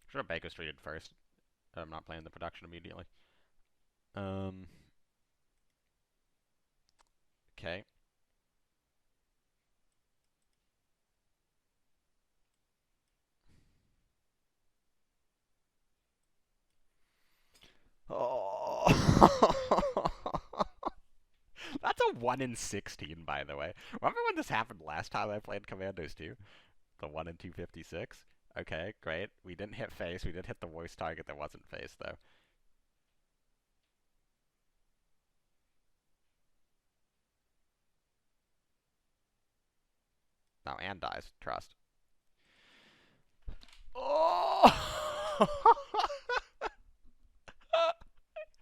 Should have Baker Streeted first. I'm not playing the production immediately. Okay. Oh. That's a 1 in 16, by the way. Remember when this happened last time I played Commandos too? The 1 in 256? Okay, great. We didn't hit face. We did hit the worst target that wasn't face, though. Now Anne dies. Trust. Oh!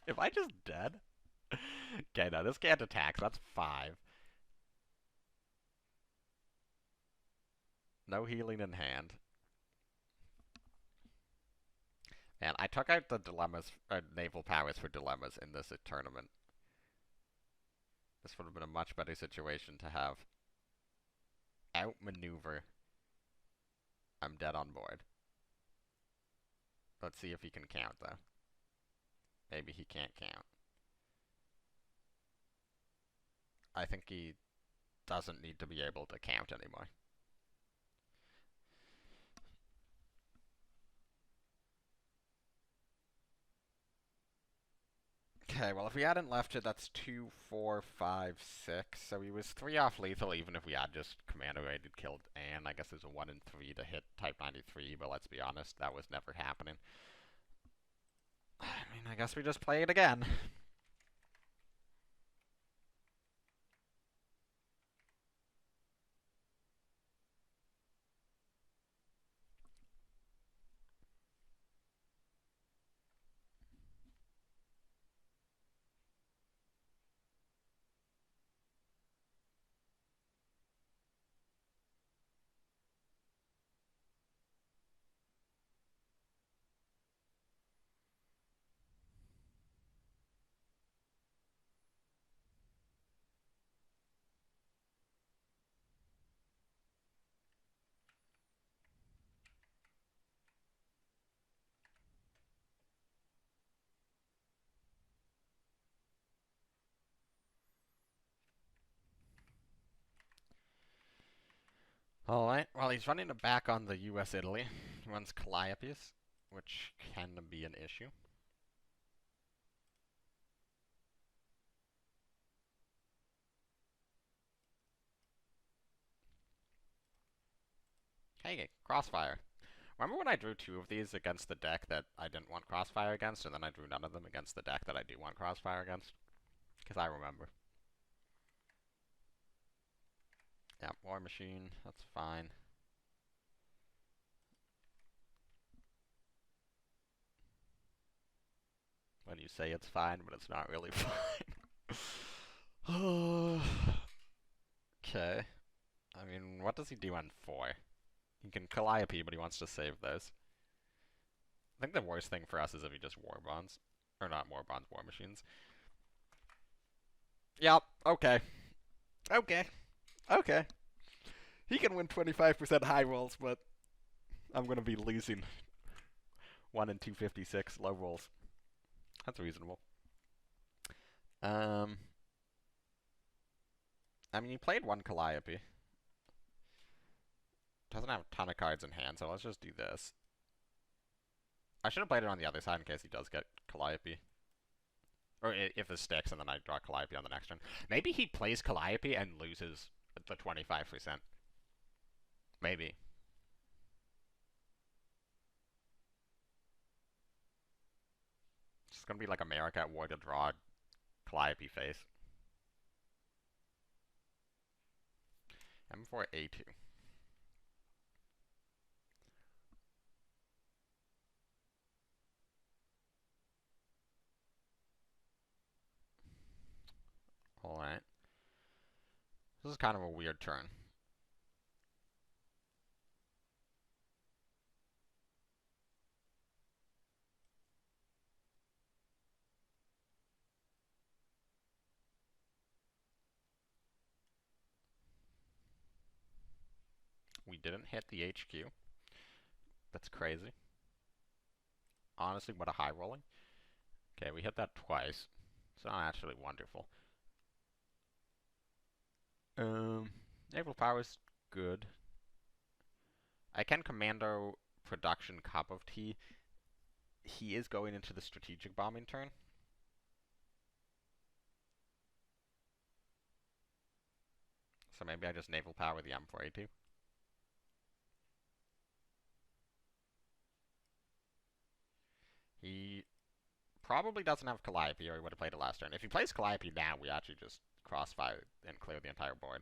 Am I just dead? Okay, now this can't attack, so that's 5. No healing in hand. And I took out the dilemmas, naval powers for dilemmas in this tournament. This would have been a much better situation to have. Outmaneuver. I'm dead on board. Let's see if he can count, though. Maybe he can't count. I think he doesn't need to be able to count anymore. Okay, well, if we hadn't left it, that's 2, 4, 5, 6. So he was 3 off lethal, even if we had just Commando rated killed Anne. I guess there's a 1 in 3 to hit Type 93, but let's be honest, that was never happening. I mean, I guess we just play it again. Alright, well, he's running it back on the US-Italy. He runs Calliopes, which can be an issue. Hey, Crossfire. Remember when I drew 2 of these against the deck that I didn't want Crossfire against, and then I drew none of them against the deck that I do want Crossfire against? Because I remember. Yeah, War Machine, that's fine. When you say it's fine, but it's not really fine. Okay. I mean, what does he do on 4? He can Calliope, but he wants to save those. I think the worst thing for us is if he just War Bonds. Or not War Bonds, War Machines. Yep, okay. Okay. Okay. He can win 25% high rolls, but I'm going to be losing 1 in 256 low rolls. That's reasonable. I mean, he played 1 Calliope. Doesn't have a ton of cards in hand, so let's just do this. I should have played it on the other side in case he does get Calliope. Or if it sticks and then I draw Calliope on the next turn. Maybe he plays Calliope and loses the 25%. Maybe. It's gonna be like America at War to draw Calliope face. M4 A2. Alright. This is kind of a weird turn. We didn't hit the HQ. That's crazy. Honestly, what a high rolling. Okay, we hit that twice. It's not actually wonderful. Naval power's good. I can Commando production cup of tea. He is going into the strategic bombing turn. So maybe I just naval power the M4A2. He probably doesn't have Calliope, or he would have played it last turn. If he plays Calliope now, we actually just crossfire and clear the entire board.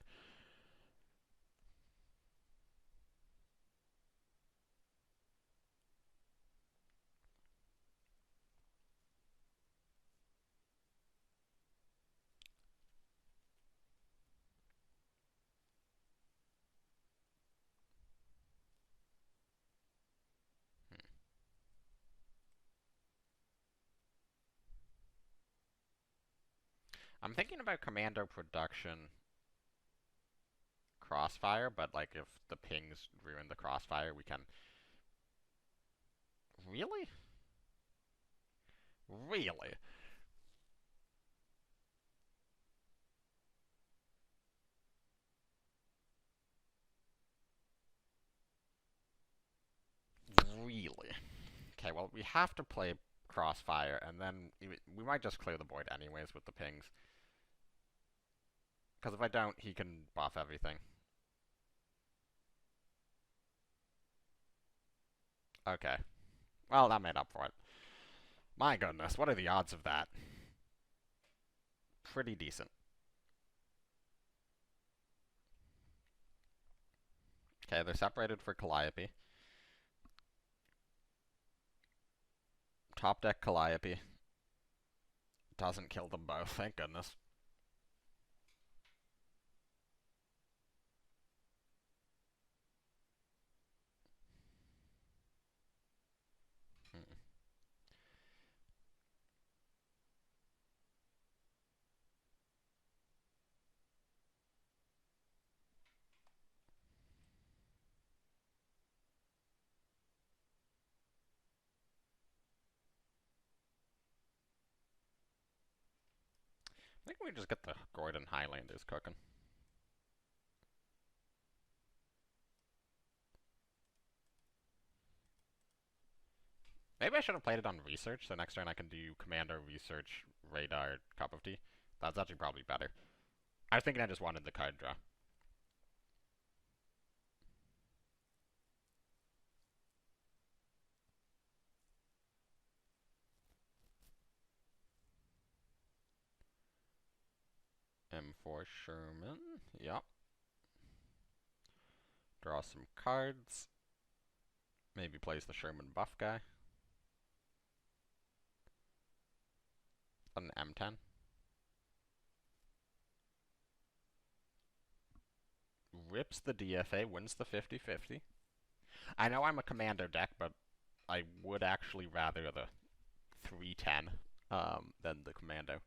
I'm thinking about Commando production crossfire, but like if the pings ruin the crossfire, we can... Really? Really? Really? Okay, well, we have to play crossfire, and then we might just clear the board anyways with the pings. Because if I don't, he can buff everything. Okay. Well, that made up for it. My goodness, what are the odds of that? Pretty decent. Okay, they're separated for Calliope. Top deck Calliope. Doesn't kill them both, thank goodness. I think we just get the Gordon Highlanders cooking. Maybe I should have played it on research, so next turn I can do Commander, Research, Radar, Cup of Tea. That's actually probably better. I was thinking I just wanted the card draw. M4 Sherman. Yep. Draw some cards. Maybe plays the Sherman buff guy. An M10. Rips the DFA, wins the 50-50. I know I'm a Commander deck, but I would actually rather the 310 than the Commando.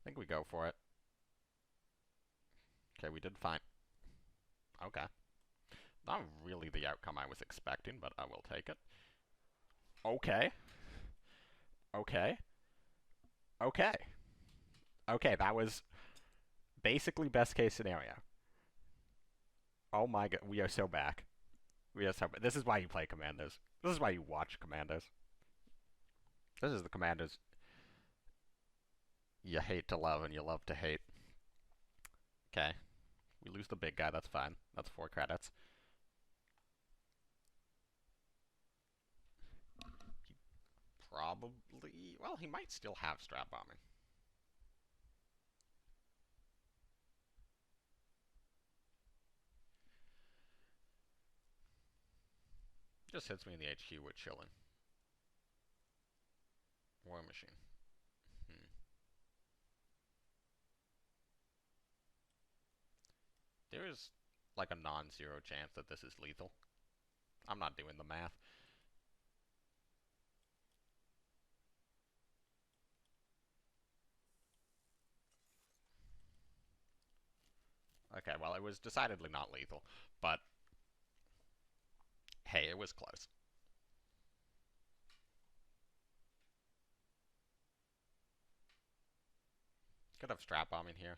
I think we go for it. Okay, we did fine. Okay. Not really the outcome I was expecting, but I will take it. Okay. Okay. Okay. Okay, that was basically best case scenario. Oh my god, we are so back. We are so back. This is why you play Commandos. This is why you watch Commandos. This is the Commandos you hate to love and you love to hate. Okay. We lose the big guy, that's fine. That's 4 credits. He probably... Well, he might still have strap bombing. Just hits me in the HQ with chilling. War Machine. There is like a non-zero chance that this is lethal. I'm not doing the math. Okay, well, it was decidedly not lethal, but hey, it was close. Could have strap bombing here.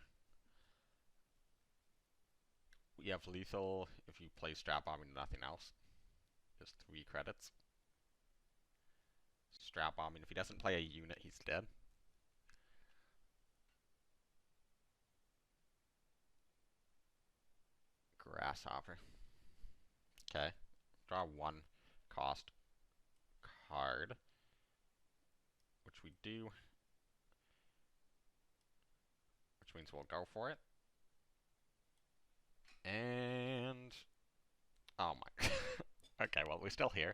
You have lethal if you play strap bombing and nothing else. Just 3 credits. Strap bombing, if he doesn't play a unit, he's dead. Grasshopper. Okay. Draw 1 cost card, which we do, which means we'll go for it. And... oh my... okay, well, we're still here.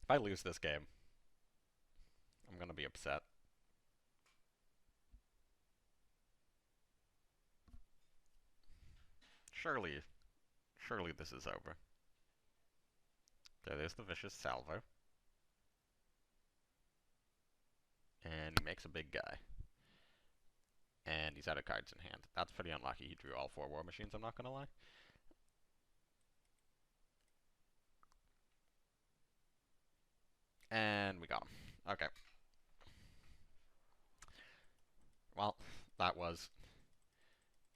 If I lose this game, I'm gonna be upset. Surely this is over. Okay, there's the Vicious Salvo. And he makes a big guy. And he's out of cards in hand. That's pretty unlucky. He drew all 4 War Machines, I'm not gonna lie. And we got him. Okay. Well, that was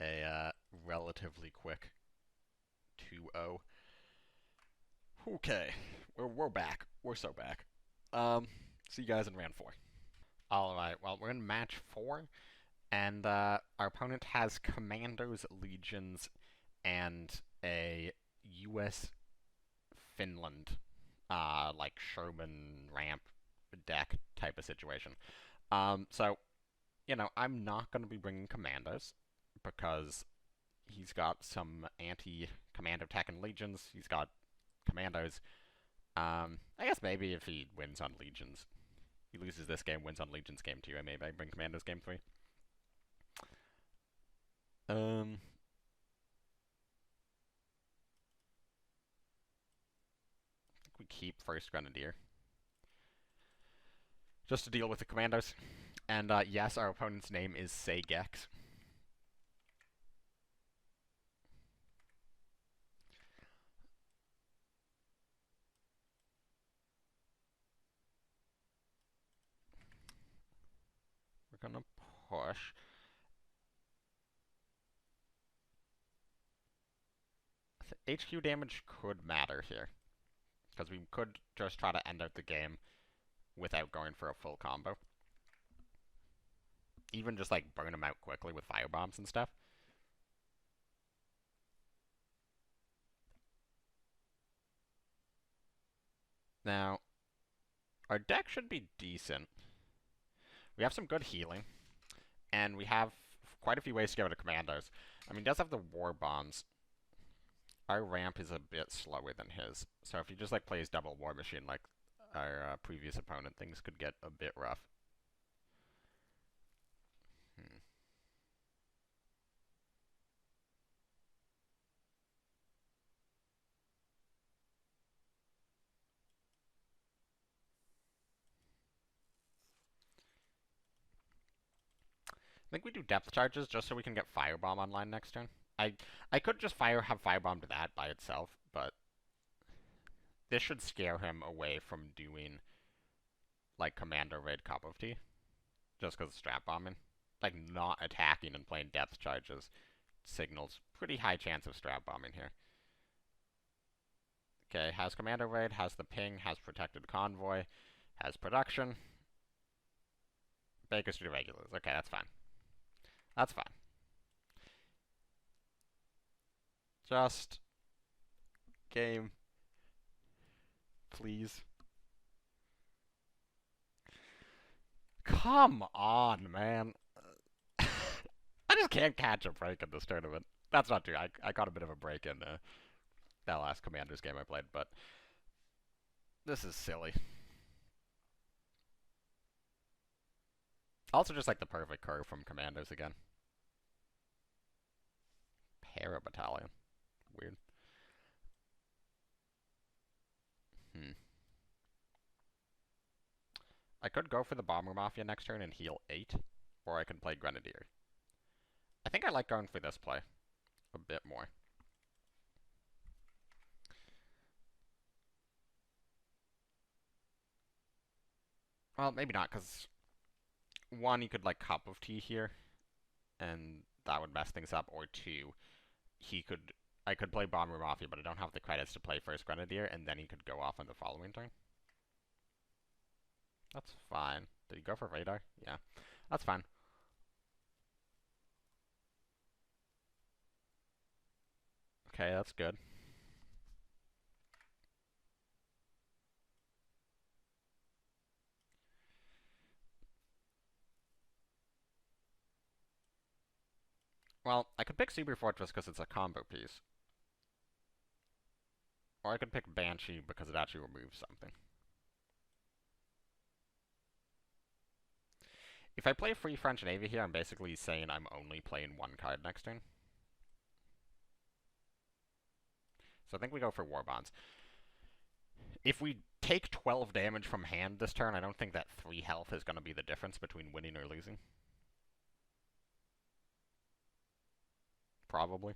a relatively quick 2-0. Okay. We're back. We're so back. See you guys in round 4. Alright, well, we're in match 4. And our opponent has Commandos, Legions, and a US Finland, like Sherman ramp deck type of situation. So, you know, I'm not going to be bringing Commandos because he's got some anti-commando tech and Legions. He's got Commandos. I guess maybe if he wins on Legions, he loses this game, wins on Legions game 2, and maybe I bring Commandos game 3. I think we keep first Grenadier. Just to deal with the Commandos. And yes, our opponent's name is Saygex. gonna push. HQ damage could matter here, because we could just try to end out the game without going for a full combo. Even just like burn them out quickly with firebombs and stuff. Now, our deck should be decent. We have some good healing, and we have quite a few ways to get rid of Commandos. I mean, he does have the War Bombs. Our ramp is a bit slower than his, so if he just like plays double War Machine like our previous opponent, things could get a bit rough. I think we do depth charges just so we can get Firebomb online next turn. I could just have Firebomb to that by itself, but this should scare him away from doing like Commander Raid Cup of Tea, just because Strap Bombing. Like not attacking and playing depth charges signals pretty high chance of Strap Bombing here. Okay, has Commander Raid, has the ping, has Protected Convoy, has production. Baker Street Regulars. Okay, that's fine. That's fine. Just game. Please. Come on, man. I just can't catch a break in this tournament. That's not true. I got a bit of a break in that last Commanders game I played, but this is silly. Also just like the perfect curve from Commandos again. Para-battalion. Weird. I could go for the Bomber Mafia next turn and heal 8, or I could play Grenadier. I think I like going for this play a bit more. Well, maybe not, because one, you could like Cup of Tea here, and that would mess things up, or two, I could play Bomber Mafia, but I don't have the credits to play first Grenadier, and then he could go off on the following turn. That's fine. Did he go for Radar? Yeah, that's fine. Okay, that's good. Well, I could pick Super Fortress because it's a combo piece. Or I could pick Banshee because it actually removes something. If I play Free French Navy here, I'm basically saying I'm only playing one card next turn. So I think we go for War Bonds. If we take 12 damage from hand this turn, I don't think that 3 health is going to be the difference between winning or losing. Probably.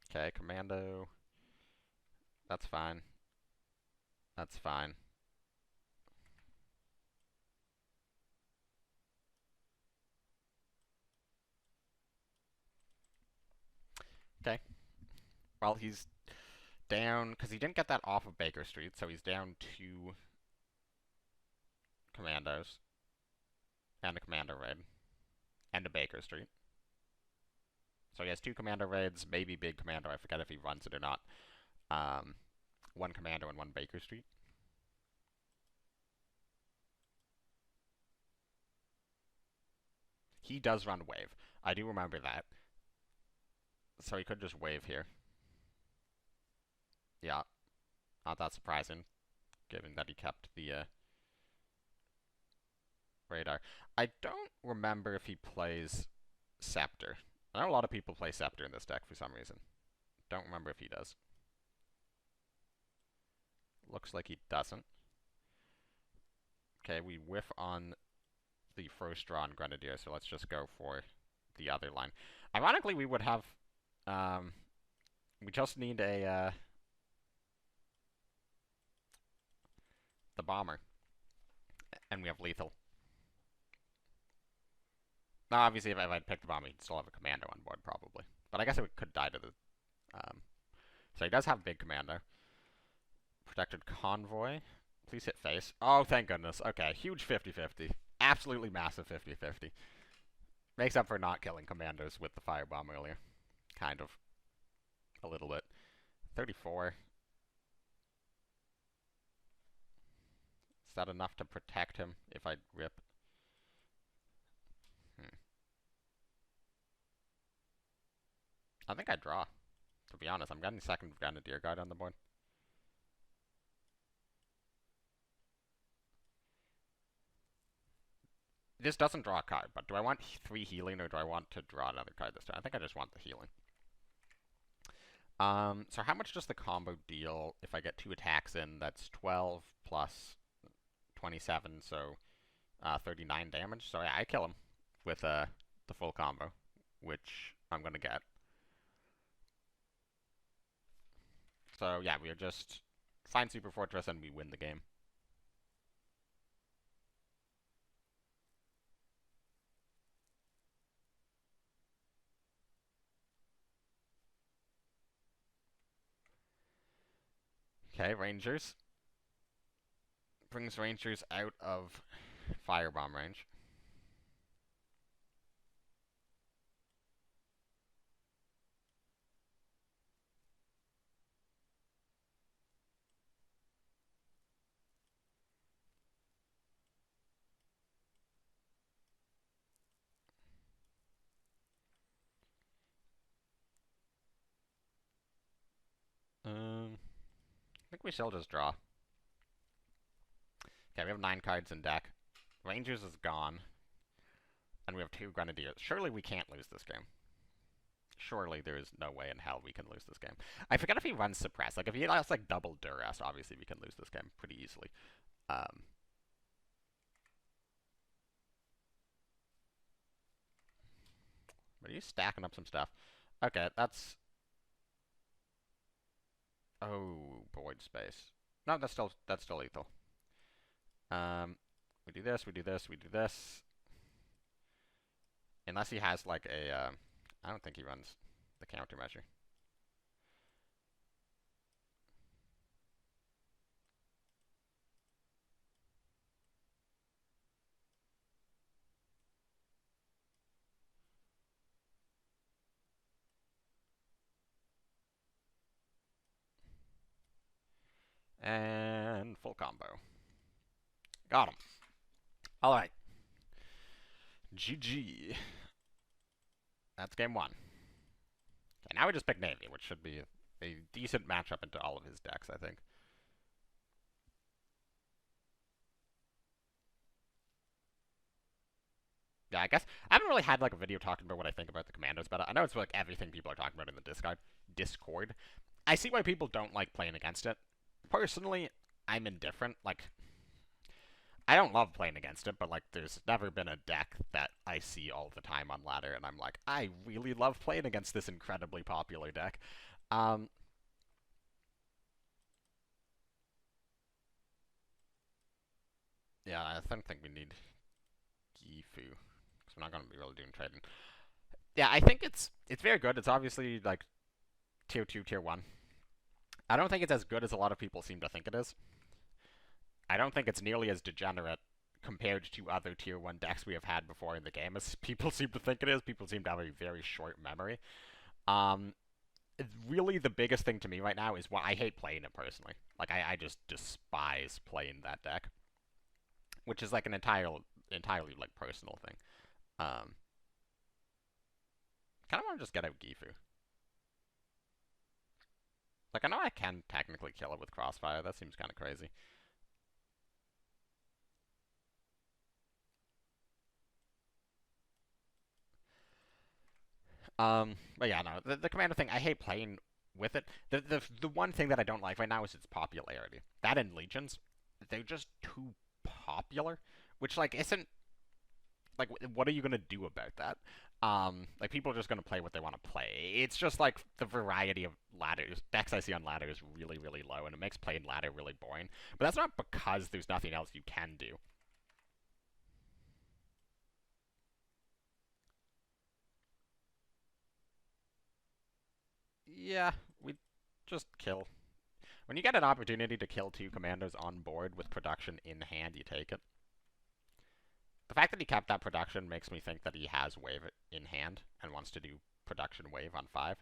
Okay, Commando. That's fine. That's fine. Okay. Well, he's down, because he didn't get that off of Baker Street, so he's down 2 Commandos. And a Commander Raid. And a Baker Street. So he has 2 Commander Raids, maybe Big Commando, I forget if he runs it or not. 1 Commando and 1 Baker Street. He does run Wave. I do remember that. So he could just Wave here. Yeah. Not that surprising, given that he kept the Radar. I don't remember if he plays Scepter. I know a lot of people play Scepter in this deck for some reason. Don't remember if he does. Looks like he doesn't. Okay, we whiff on the first draw on Grenadier, so let's just go for the other line. Ironically, we would have... we just need a... the Bomber. And we have Lethal. Now, obviously, if I'd picked the bomb, he'd still have a commando on board, probably. But I guess it could die to the... so he does have big commando. Protected convoy. Please hit face. Oh, thank goodness. Okay, huge 50-50. Absolutely massive 50-50. Makes up for not killing commandos with the firebomb earlier. Kind of. A little bit. 34. Is that enough to protect him if I rip? I think I draw. To be honest, I'm getting second Grenadier Guard on the board. This doesn't draw a card, but do I want 3 healing or do I want to draw another card this time? I think I just want the healing. So how much does the combo deal if I get 2 attacks in? That's 12 plus 27, so 39 damage. So yeah, I kill him with the full combo, which I'm going to get. So yeah, we are just find Super Fortress and we win the game. Okay, Rangers. Brings Rangers out of firebomb range. I think we shall just draw. Okay, we have 9 cards in deck. Rangers is gone. And we have 2 Grenadiers. Surely we can't lose this game. Surely there is no way in hell we can lose this game. I forget if he runs Suppress. Like, if he has, like, double Duress, obviously we can lose this game pretty easily. But he's stacking up some stuff. Okay, that's... Oh, void space. No, that's still lethal. We do this, we do this, we do this. Unless he has like a, I don't think he runs the countermeasure. And full combo. Got him. Alright. GG. That's game 1. Okay, now we just pick Navy, which should be a decent matchup into all of his decks, I think. Yeah, I guess I haven't really had like a video talking about what I think about the Commandos, but I know it's like everything people are talking about in the Discord. I see why people don't like playing against it. Personally, I'm indifferent. Like, I don't love playing against it, but like, there's never been a deck that I see all the time on ladder, and I'm like, I really love playing against this incredibly popular deck. Yeah, I don't think we need Gifu, because we're not going to be really doing trading. Yeah, I think it's very good. It's obviously like tier 2, tier 1. I don't think it's as good as a lot of people seem to think it is. I don't think it's nearly as degenerate compared to other tier 1 decks we have had before in the game as people seem to think it is. People seem to have a very short memory. Really, the biggest thing to me right now is why I hate playing it personally. Like, I just despise playing that deck, which is like an entirely like personal thing. Kind of want to just get out Gifu. Like, I know I can technically kill it with Crossfire. That seems kind of crazy. But yeah, no, the Commander thing, I hate playing with it. The one thing that I don't like right now is its popularity. That and Legions, they're just too popular, which, like, isn't... Like, what are you gonna do about that? Like, people are just gonna play what they want to play. It's just, like, the variety of ladders, decks I see on ladder is really, really low, and it makes playing ladder really boring. But that's not because there's nothing else you can do. Yeah, we just kill. When you get an opportunity to kill 2 commandos on board with production in hand, you take it. The fact that he kept that production makes me think that he has wave in hand and wants to do production wave on 5.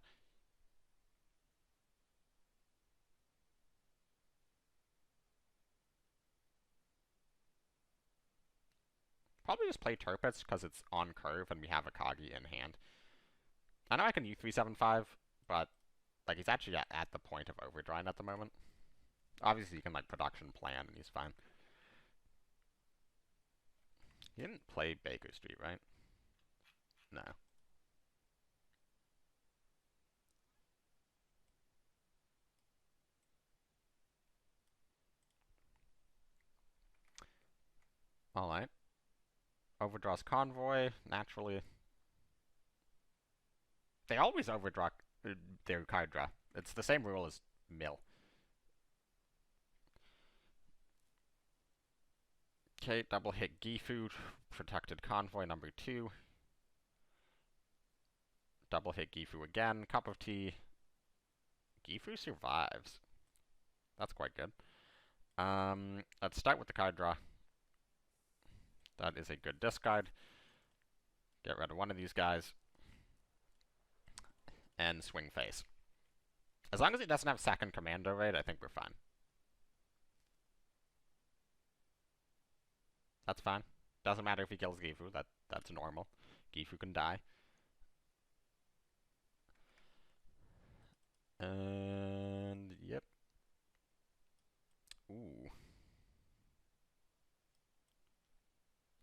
Probably just play Turpits because it's on curve and we have Akagi in hand. I know I can U375, but like he's actually at the point of overdrawing at the moment. Obviously, you can like production plan and he's fine. He didn't play Baker Street, right? No. Alright. Overdraws Convoy, naturally. They always overdraw their card draw. It's the same rule as Mill. Okay, double hit Gifu, protected Convoy number 2. Double hit Gifu again, Cup of Tea. Gifu survives. That's quite good. Let's start with the card draw. That is a good discard. Get rid of one of these guys. And swing face. As long as he doesn't have second commando raid, I think we're fine. That's fine. Doesn't matter if he kills Gifu, that's normal. Gifu can die. And yep. Ooh.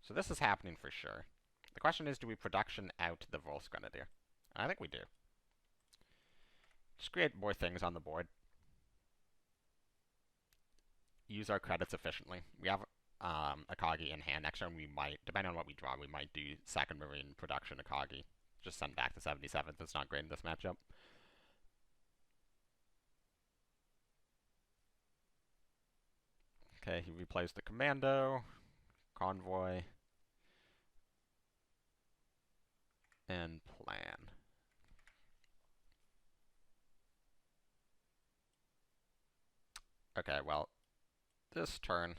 So this is happening for sure. The question is, do we production out the Volks Grenadier? I think we do. Just create more things on the board. Use our credits efficiently. We have Akagi in hand. Next turn we might, depending on what we draw, we might do second Marine production Akagi. Just send back the 77th. It's not great in this matchup. Okay, he replays the Commando, Convoy, and Plan. Okay, well, this turn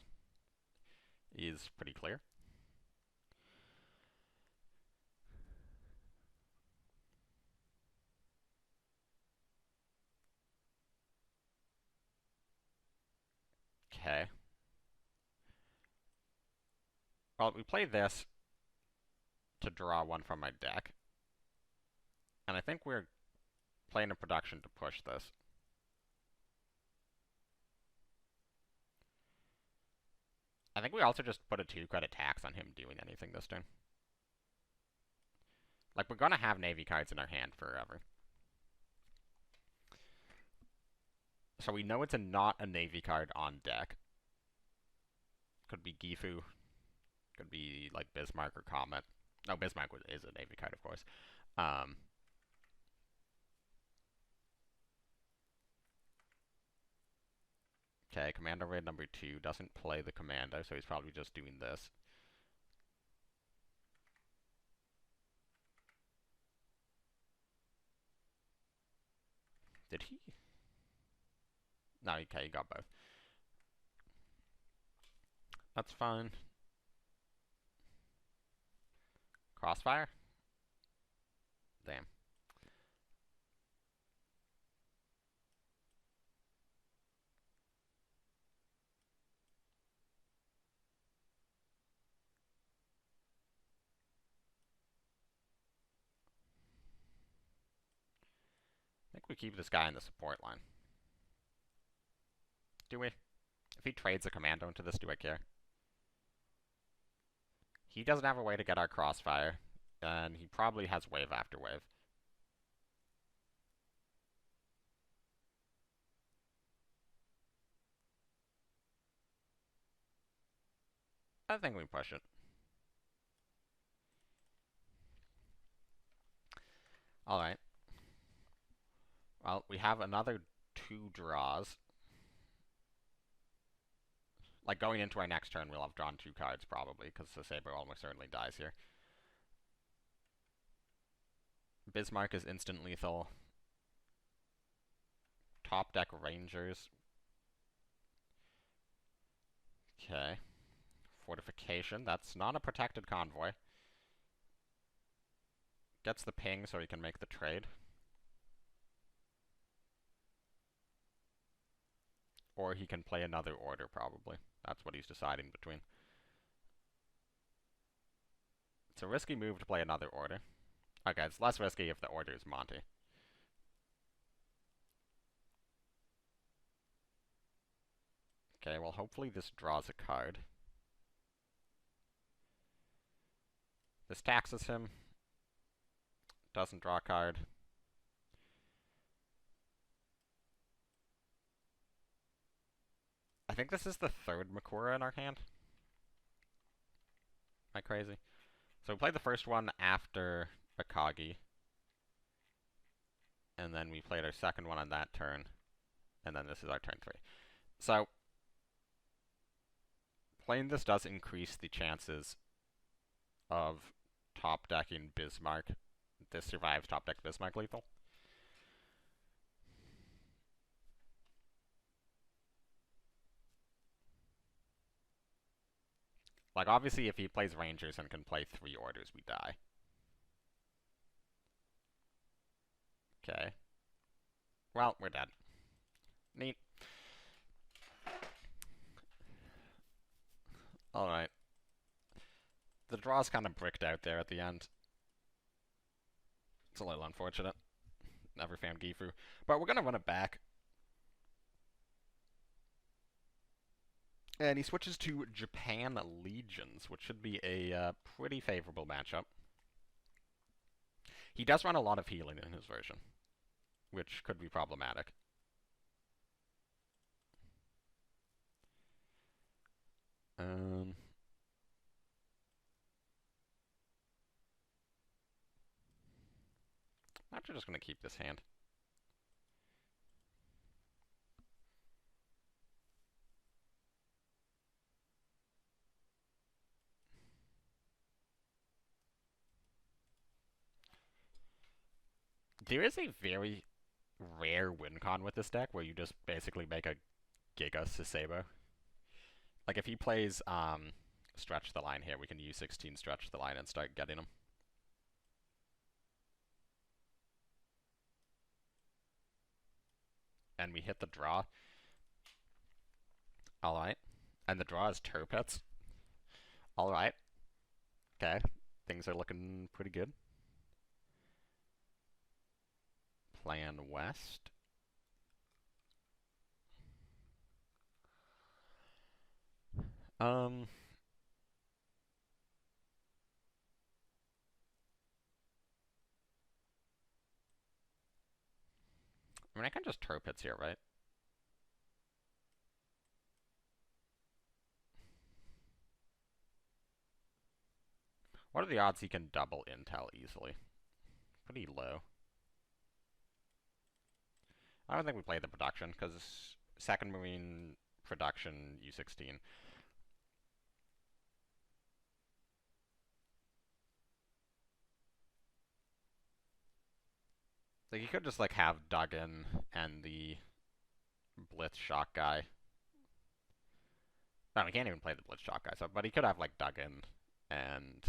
is pretty clear. Okay. Well, we play this to draw one from my deck. And I think we're playing a production to push this. I think we also just put a 2-credit tax on him doing anything this turn. Like, we're gonna have Navy cards in our hand forever. So we know it's not a Navy card on deck. Could be Gifu. Could be, like, Bismarck or Comet. No, Bismarck is a Navy card, of course. Okay, Commando raid number 2 doesn't play the Commando, so he's probably just doing this. Did he? No, okay, he got both. That's fine. Crossfire? Damn. I think we keep this guy in the support line. Do we? If he trades a Commando into this, do I care? He doesn't have a way to get our Crossfire, and he probably has wave after wave. I think we push it. Alright. Well, we have another 2 draws. Like, going into our next turn, we'll have drawn 2 cards, probably, because the Saber almost certainly dies here. Bismarck is instant lethal. top deck Rangers. Okay. Fortification. That's not a protected convoy. Gets the ping so he can make the trade. Or he can play another order, probably. That's what he's deciding between. It's a risky move to play another order. Okay, it's less risky if the order is Monty. Okay, well, hopefully this draws a card. This taxes him. Doesn't draw a card. I think this is the third Makura in our hand. Am I crazy? So we played the first one after Akagi. And then we played our second one on that turn. And then this is our turn 3. So, playing this does increase the chances of top decking Bismarck. This survives top deck Bismarck lethal. Like, obviously, if he plays Rangers and can play 3 orders, we die. Okay. Well, we're dead. Neat. Alright. The draw's kind of bricked out there at the end. It's a little unfortunate. Never found Gifu. But we're going to run it back. And he switches to Japan Legions, which should be a pretty favorable matchup. He does run a lot of healing in his version, which could be problematic. I'm actually just going to keep this hand. There is a very rare win con with this deck where you just basically make a Giga Sasebo. Like, if he plays Stretch the Line here, we can use 16 Stretch the Line and start getting him. And we hit the draw. Alright. And the draw is Turpits. Alright. Okay. Things are looking pretty good. Plan West. I mean, I can just Turpits here, right? What are the odds he can double Intel easily? Pretty low. I don't think we play the production, because second Marine production U16. Like, you could just, like, have Duggan and the Blitz Shock guy. No, we can't even play the Blitz Shock guy, so, but he could have, like, Duggan and...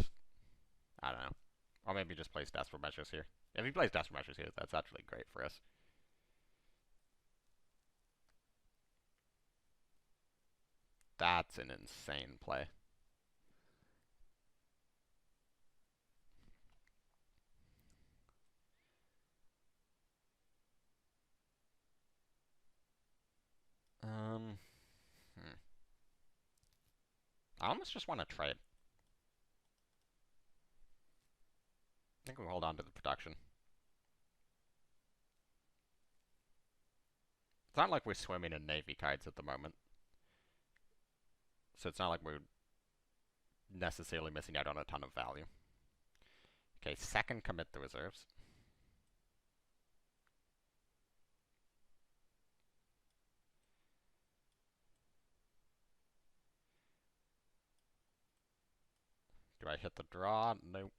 I don't know. Or maybe he just plays Desperate Measures here. If he plays Desperate Measures here, that's actually great for us. That's an insane play. I almost just want to trade. I think we hold on to the production. It's not like we're swimming in Navy cards at the moment. So it's not like we're necessarily missing out on a ton of value. Okay, second commit the reserves. Do I hit the draw? Nope.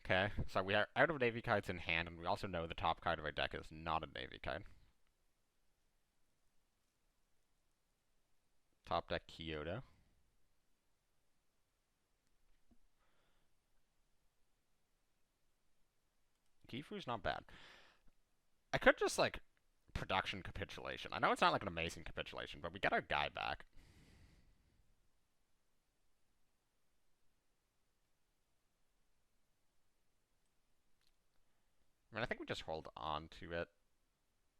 Okay, so we are out of Navy cards in hand, and we also know the top card of our deck is not a Navy card. Top deck Kyoto. Gifu's not bad. I could just, like, production capitulation. I know it's not, like, an amazing capitulation, but we get our guy back. I mean, I think we just hold on to it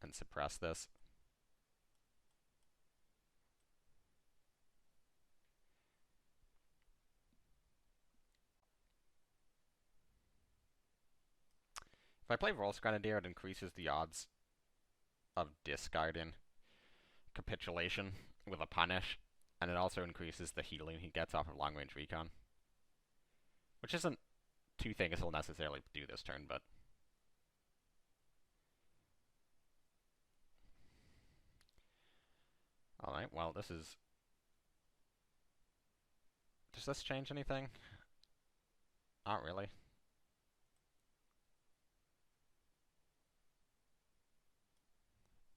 and suppress this. If I play Rolls Grenadier, it increases the odds of discarding capitulation with a punish, and it also increases the healing he gets off of long range recon. Which isn't two things he'll necessarily do this turn, but. Alright, well, this is. Does this change anything? Not really.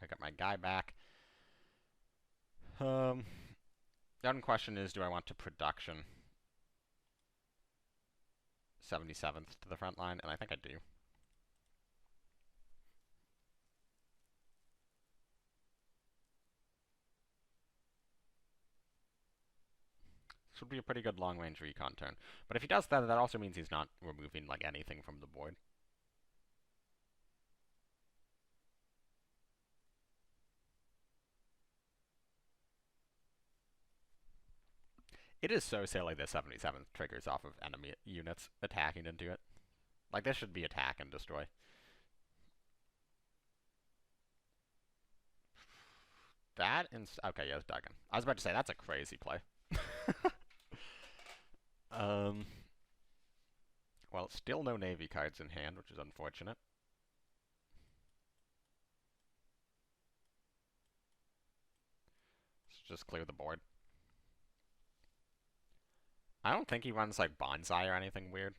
I got my guy back. The other question is, do I want to production 77th to the front line? And I think I do. This would be a pretty good long-range recon turn. But if he does that, that also means he's not removing, like, anything from the board. It is so silly that 77th triggers off of enemy units attacking into it. Like, this should be attack and destroy. That okay, yes, Duggan. I was about to say, that's a crazy play. Well, still no Navy cards in hand, which is unfortunate. Let's just clear the board. I don't think he runs, like, Bonsai or anything weird.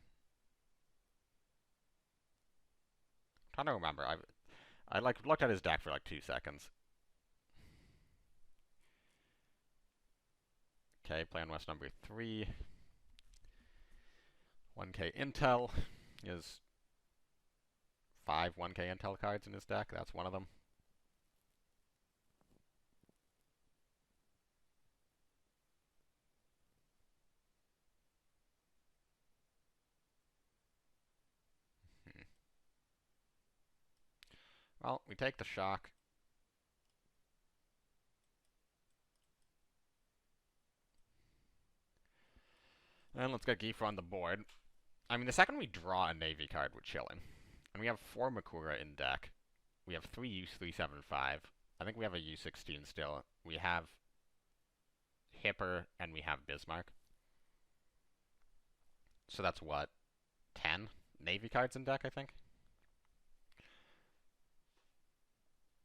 I'm trying to remember. I like, looked at his deck for, like, 2 seconds. Okay, plan West number 3. 1k Intel. He has 5 1k Intel cards in his deck. That's one of them. Well, we take the shock. And let's get Gifu on the board. I mean, the second we draw a Navy card, we're chilling. And we have 4 Makura in deck. We have 3 U375. I think we have a U16 still. We have Hipper, and we have Bismarck. So that's what? 10 Navy cards in deck, I think?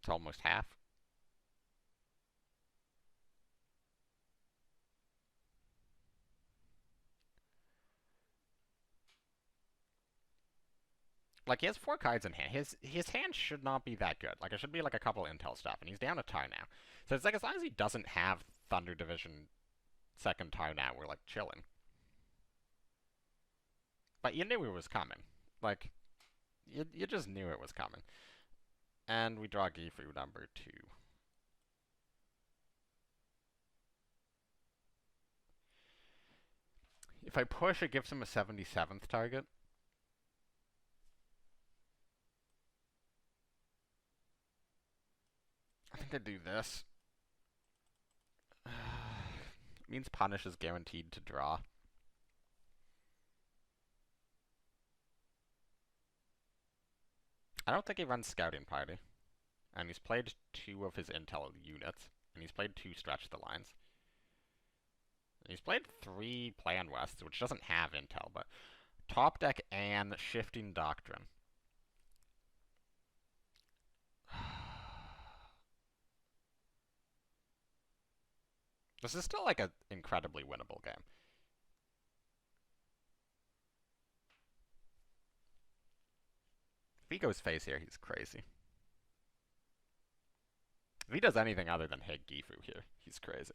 It's almost half. Like, he has 4 cards in hand. His hand should not be that good. Like, it should be, like, a couple Intel stuff, and he's down a tar now. So it's like, as long as he doesn't have Thunder Division second tar now, we're, like, chilling. But you knew it was coming. Like, you just knew it was coming. And we draw Gifu number 2. If I push, it gives him a 77th target. I think I do this. Means punish is guaranteed to draw. I don't think he runs Scouting Party. And he's played 2 of his Intel units. And he's played 2 Stretch the Lines. And he's played 3 Plan Wests, which doesn't have Intel, but top deck and Shifting Doctrine. This is still like an incredibly winnable game. goes face here, he's crazy. If he does anything other than hit Gifu here, he's crazy.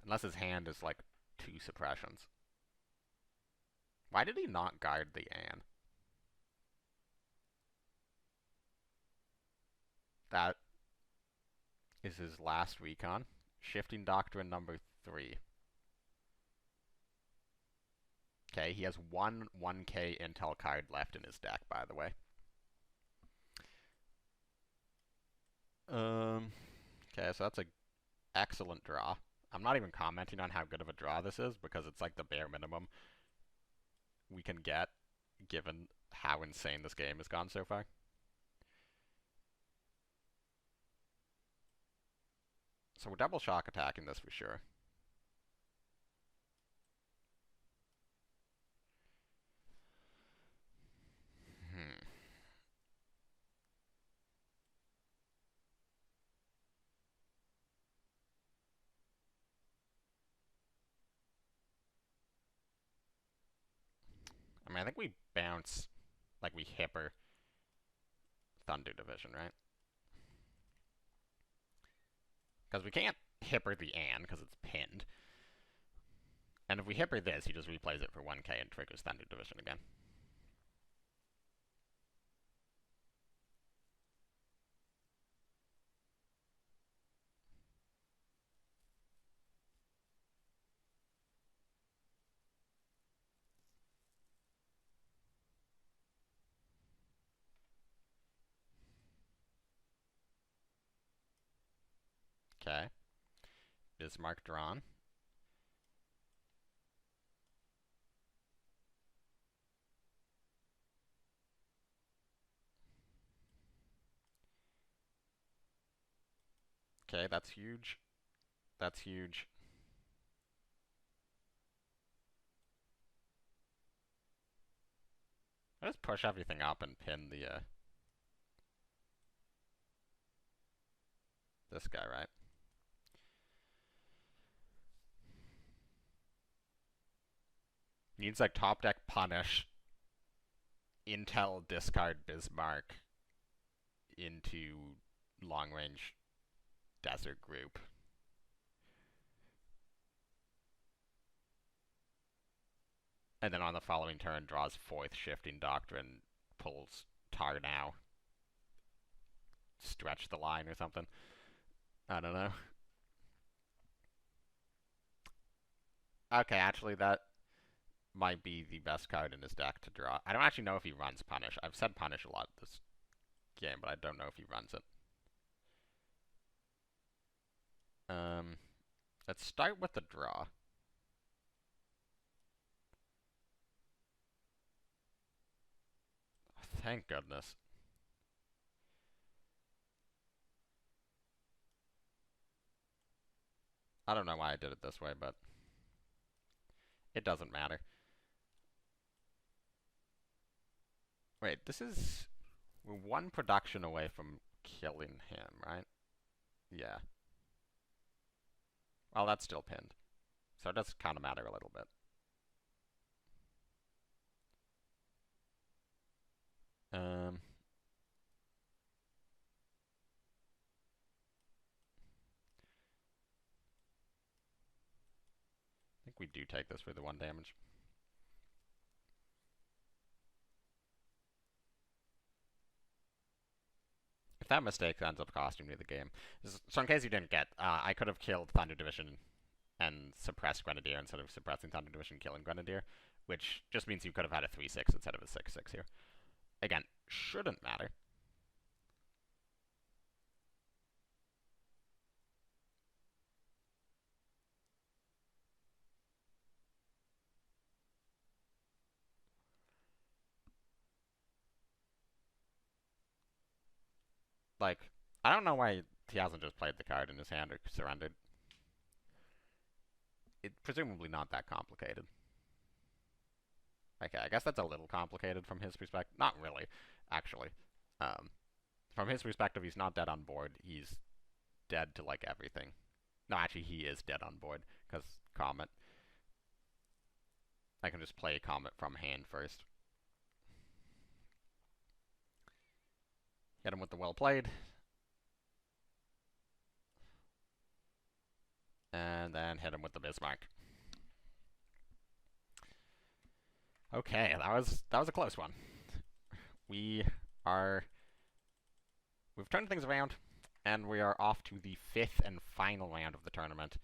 Unless his hand is like 2 suppressions. Why did he not guard the An? That is his last recon. Shifting Doctrine number 3. Okay, he has one 1K intel card left in his deck, by the way. Okay, so that's an excellent draw. I'm not even commenting on how good of a draw this is, because it's like the bare minimum we can get, given how insane this game has gone so far. So we're double shock attacking this for sure. I mean, I think we bounce, like we hipper Thunder Division, right? Because we can't hipper the An, because it's pinned. And if we hipper this, he just replays it for 1K and triggers Thunder Division again. Okay. Bismarck drawn. Okay, that's huge. That's huge. I just push everything up and pin the, this guy, right? Needs like top deck punish, intel discard Bismarck into long range desert group. And then on the following turn draws 4th Shifting Doctrine, pulls Tar now. Stretch the line or something. I don't know. Okay, actually that might be the best card in his deck to draw. I don't actually know if he runs Punish. I've said Punish a lot this game, but I don't know if he runs it. Let's start with the draw. Thank goodness. I don't know why I did it this way, but it doesn't matter. Wait, this is... We're 1 production away from killing him, right? Yeah. Well, that's still pinned. So it does kind of matter a little bit. I think we do take this for the 1 damage. If that mistake ends up costing me the game. So in case you didn't get, I could have killed Thunder Division and suppressed Grenadier instead of suppressing Thunder Division, killing Grenadier, which just means you could have had a 3-6 instead of a 6-6 here. Again, shouldn't matter. Like, I don't know why he hasn't just played the card in his hand or surrendered. It's presumably not that complicated. Okay, I guess that's a little complicated from his perspective. Not really, actually. From his perspective, he's not dead on board. He's dead to, like, everything. No, actually, he is dead on board, because Comet. I can just play Comet from hand first. Hit him with the well played. And then hit him with the Bismarck. Okay, that was a close one. We've turned things around, and we are off to the 5th and final round of the tournament.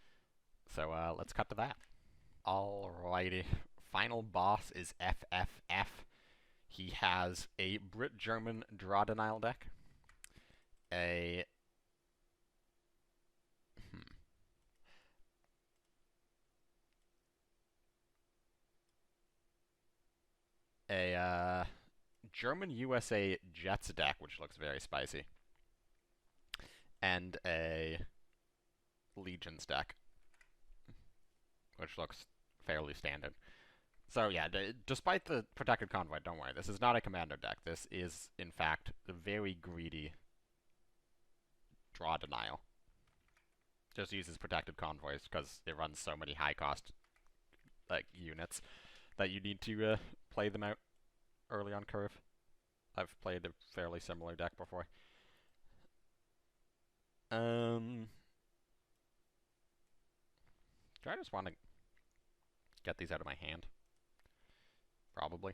So let's cut to that. Alrighty. Final boss is FFF. He has a Brit-German draw denial deck. A German USA Jets deck, which looks very spicy. And a Legions deck, which looks fairly standard. So yeah, despite the Protected Convoy, don't worry, this is not a Commander deck. This is, in fact, a very greedy draw denial. Just uses Protected Convoys because it runs so many high-cost units that you need to play them out early on curve. I've played a fairly similar deck before. Do I just want to get these out of my hand? Probably.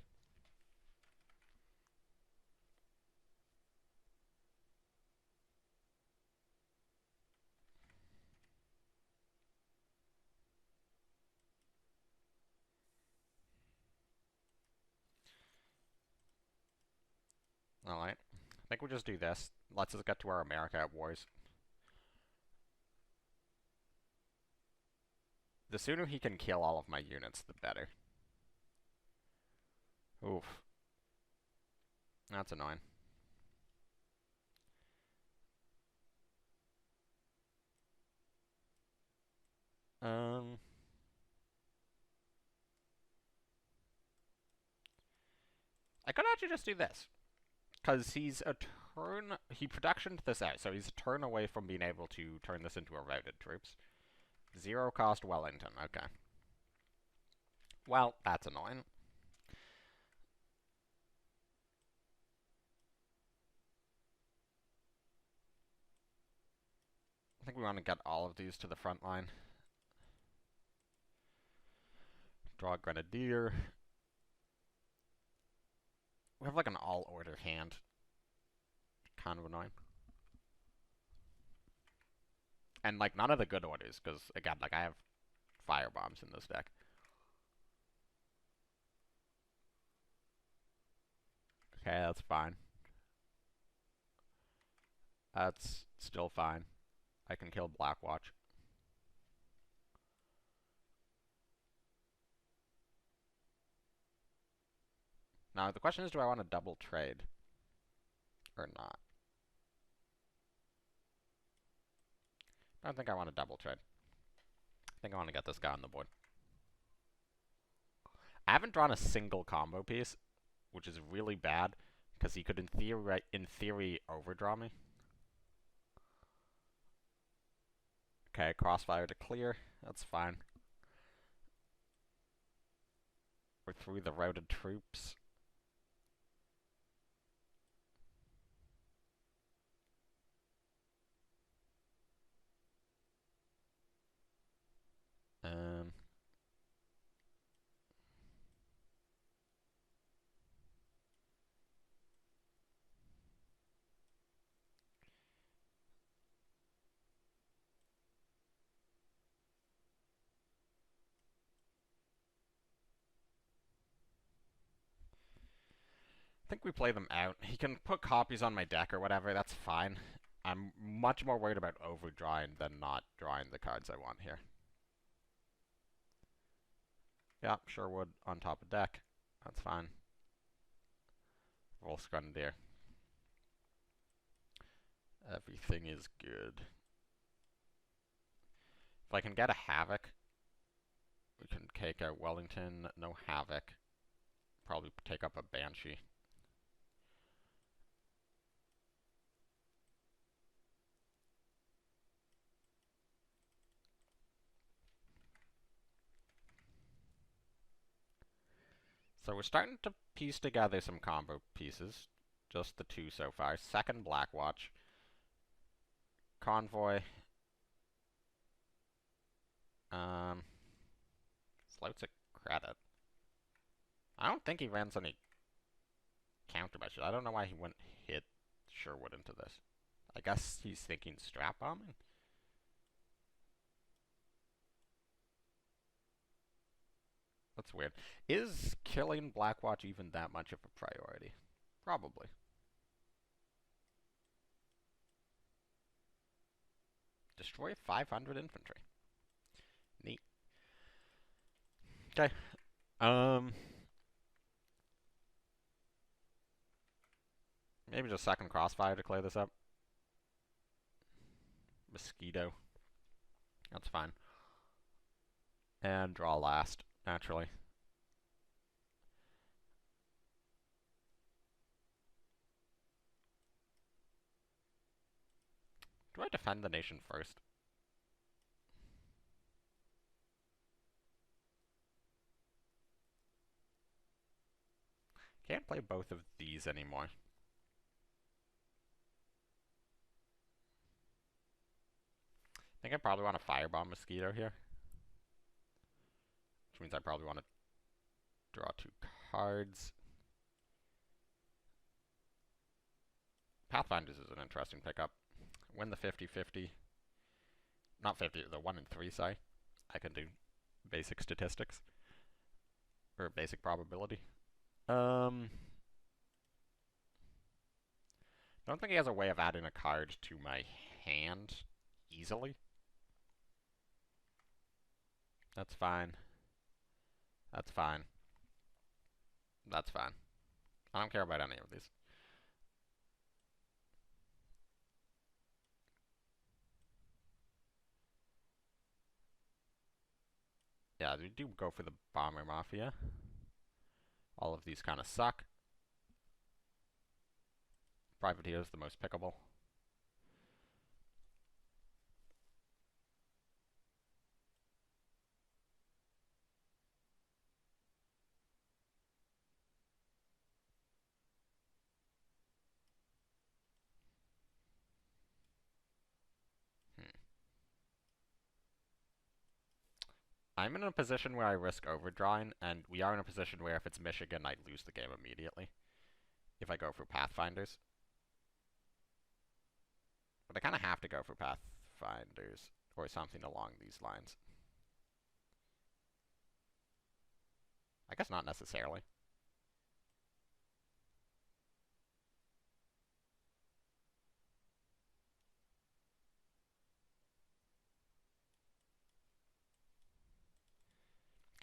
Alright. I think we'll just do this. Let's just get to our America at Wars. The sooner he can kill all of my units, the better. Oof. That's annoying. I could actually just do this. Because he's a turn... He productioned this out, so he's a turn away from being able to turn this into a routed troops. 0 cost Wellington, okay. Well, that's annoying. I think we want to get all of these to the front line. Draw Grenadier. We have like an all-order hand. Kind of annoying. And like none of the good orders, because again, like I have firebombs in this deck. Okay, that's fine. That's still fine. I can kill Blackwatch. Now, the question is, do I want to double trade? Or not? I don't think I want to double trade. I think I want to get this guy on the board. I haven't drawn a single combo piece, which is really bad, because he could, in theory, overdraw me. Okay, Crossfire to clear. That's fine. We're through the routed troops. I think we play them out. He can put copies on my deck or whatever, that's fine. I'm much more worried about overdrawing than not drawing the cards I want here. Yeah, Sherwood on top of deck. That's fine. Roll Grenadier. Everything is good. If I can get a Havoc, we can take out Wellington. No Havoc. Probably take up a Banshee. So we're starting to piece together some combo pieces. Just the two so far. Second Blackwatch. Convoy. Floats a credit. I don't think he runs any counter measures. I don't know why he wouldn't hit Sherwood into this. I guess he's thinking strap bombing. That's weird. Is killing Blackwatch even that much of a priority? Probably. Destroy 500 infantry. Neat. Okay. Maybe just second crossfire to clear this up. Mosquito. That's fine. And draw last, naturally. Do I defend the nation first? Can't play both of these anymore. I think I probably want to firebomb Mosquito here. Which means I probably want to draw 2 cards. Pathfinders is an interesting pickup. Win the 50-50. Not 50, the 1 in 3, sorry. I can do basic statistics. Or basic probability. I don't think he has a way of adding a card to my hand easily. That's fine. That's fine. That's fine. I don't care about any of these. Yeah, we do go for the Bomber Mafia. All of these kind of suck. Privateer is the most pickable. I'm in a position where I risk overdrawing, and we are in a position where if it's Michigan, I lose the game immediately. If I go for Pathfinders. But I kind of have to go for Pathfinders, or something along these lines. I guess not necessarily.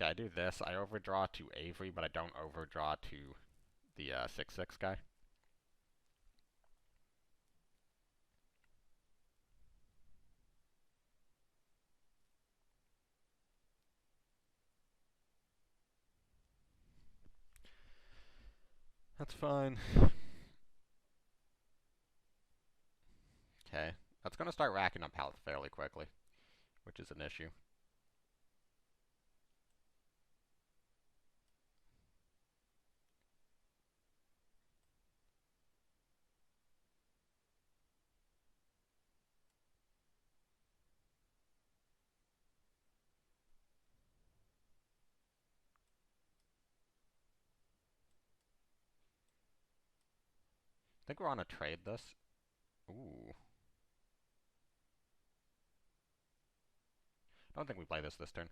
Okay, I do this. I overdraw to Avery, but I don't overdraw to the 6-6 guy. That's fine. Okay, that's going to start racking up health fairly quickly, which is an issue. I think we're on a trade this. Ooh. I don't think we play this turn.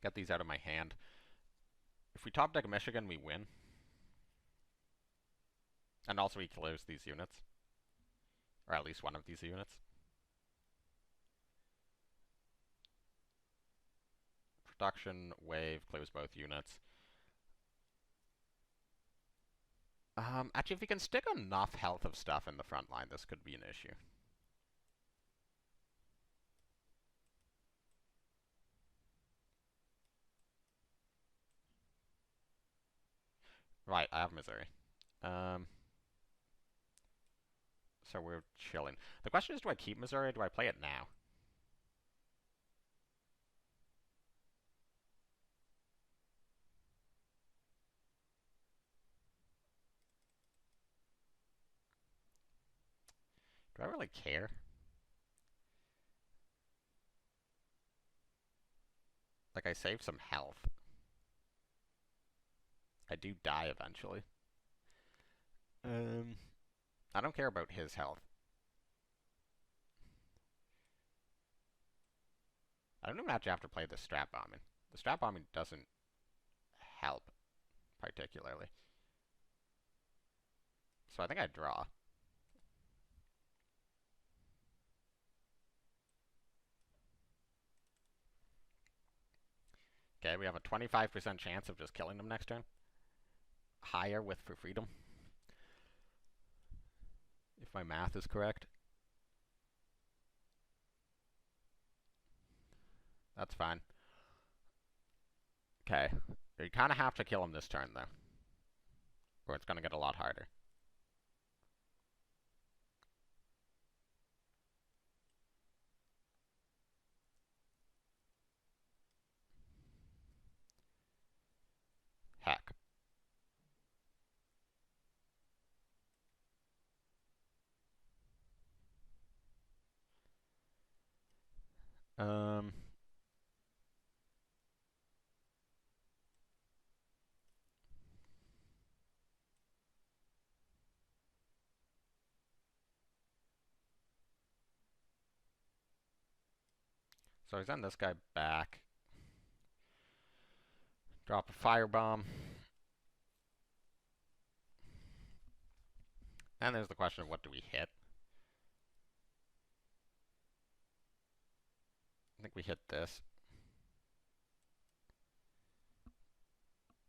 Get these out of my hand. If we top deck Michigan, we win. And also he clears these units. Or at least one of these units. Production, wave, clears both units. Actually, if we can stick enough health of stuff in the front line, this could be an issue. Right, I have Missouri. So we're chilling. The question is, do I keep Missouri or do I play it now? Do I really care? Like, I saved some health. I do die eventually. I don't care about his health. I don't even actually have to play the strap bombing. The strap bombing doesn't help particularly. So I think I draw. Okay, we have a 25% chance of just killing them next turn. Higher with for freedom. If my math is correct. That's fine. Okay. You kind of have to kill him this turn, though. Or it's going to get a lot harder. Heck. Um... So I send this guy back. Drop a firebomb. And there's the question of what do we hit? I think we hit this.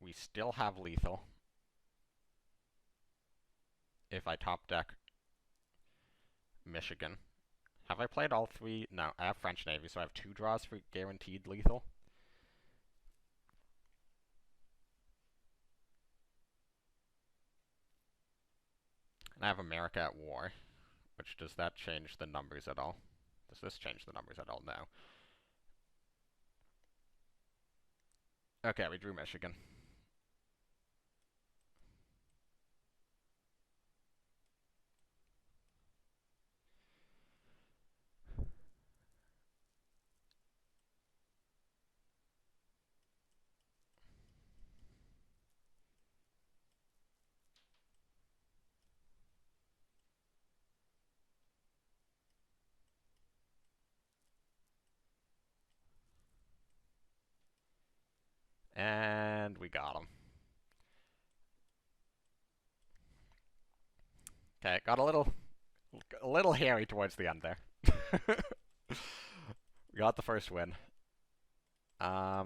We still have lethal. If I top deck Michigan. Have I played all three? No, I have French Navy, so I have 2 draws for guaranteed lethal. And I have America at war. Which, does that change the numbers at all? Does this change the numbers at all? No. Okay, we drew Michigan. And we got him. Okay, got a little hairy towards the end there. We got the first win. Now,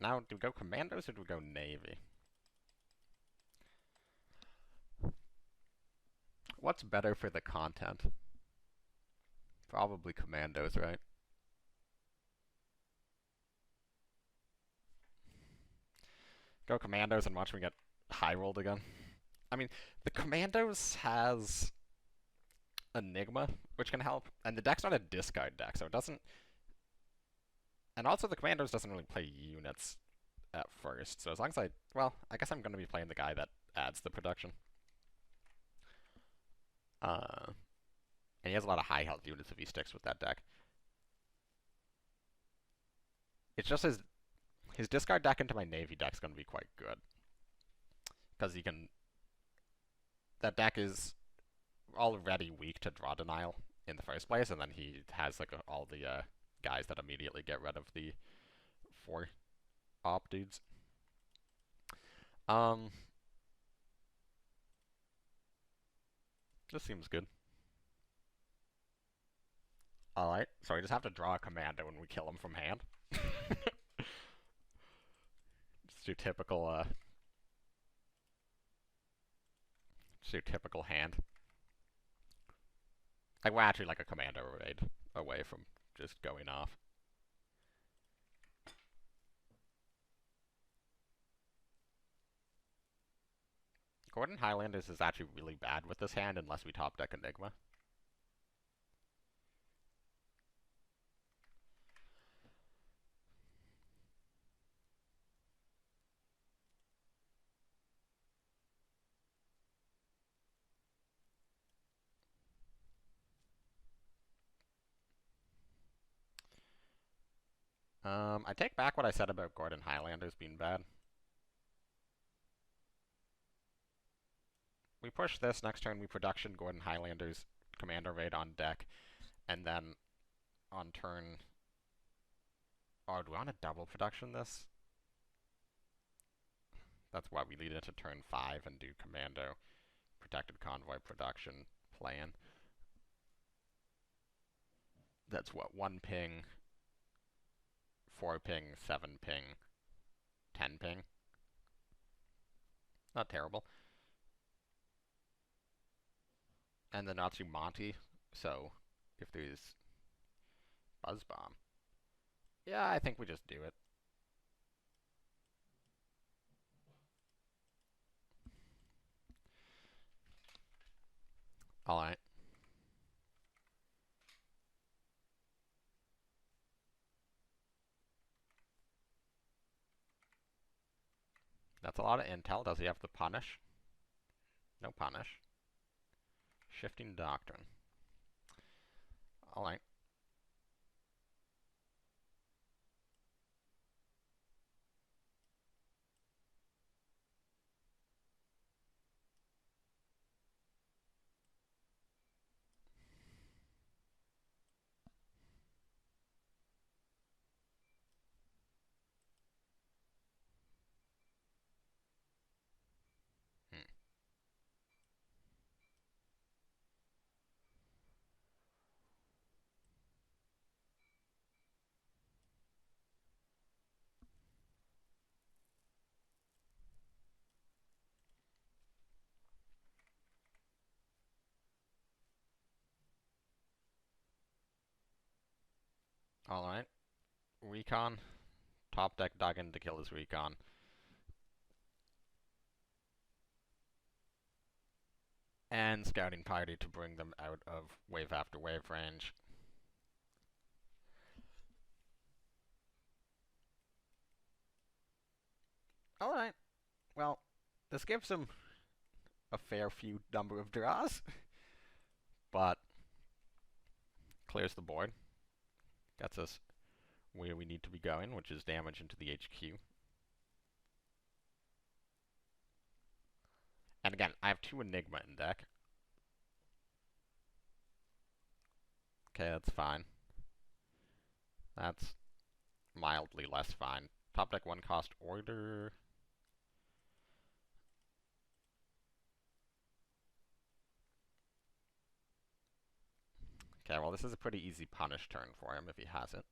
do we go Commandos or do we go Navy? What's better for the content? Probably Commandos, right? Go Commandos and watch me get high rolled again. I mean, the Commandos has Enigma, which can help, and the deck's not a discard deck, so it doesn't. And also, the Commandos doesn't really play units at first, so as long as I guess I'm going to be playing the guy that adds the production. And he has a lot of high health units if he sticks with that deck. It's just his discard deck into my Navy deck's going to be quite good. Because he can... That deck is already weak to draw denial in the first place, and then he has like all the guys that immediately get rid of the 4 op dudes. This seems good. Alright, so we just have to draw a commando when we kill him from hand. Just your typical, just your typical hand. Like, we're actually like a commando raid away from just going off. Gordon Highlanders is actually really bad with this hand unless we top deck Enigma. I take back what I said about Gordon Highlanders being bad. We push this, next turn we production Gordon Highlanders, Commander Raid on deck, and then on turn... Oh, do we want to double production this? That's why we lead into turn 5 and do Commando, Protected Convoy production plan. That's what, 1 ping, 4 ping, 7 ping, 10 ping. Not terrible. And then Natsu Monty, so if there's Buzz Bomb. Yeah, I think we just do it. Alright. That's a lot of intel. Does he have the punish? No punish. Shifting Doctrine. Alright. Alright. Recon. Top deck Duggan to kill his recon. And Scouting Party to bring them out of wave after wave range. Alright. Well, this gives him a fair few number of draws. But clears the board. Gets us where we need to be going, which is damage into the HQ. And again, I have 2 Enigma in deck. Okay, that's fine. That's mildly less fine. Top deck 1 cost Order. Okay, well this is a pretty easy punish turn for him if he has it.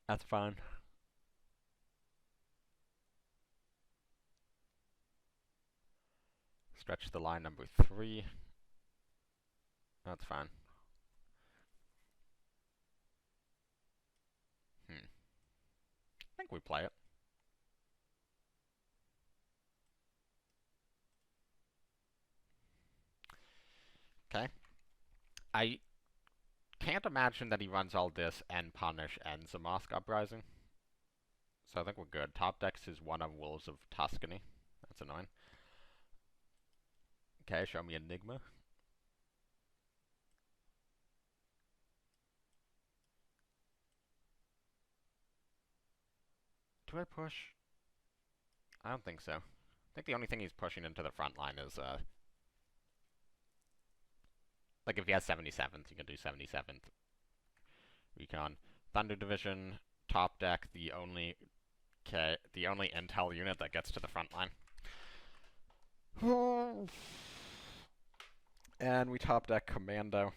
That's fine. Stretch the line number 3. That's fine. I think we play it. Okay. I can't imagine that he runs all this and punish and Zamask Uprising. So I think we're good. Top decks is one of Wolves of Tuscany. That's annoying. Okay, show me Enigma. Do I push? I don't think so. I think the only thing he's pushing into the front line is, like if he has 77th, he can do 77th. Recon. Thunder Division, top deck, the only intel unit that gets to the front line. And we top deck Commando.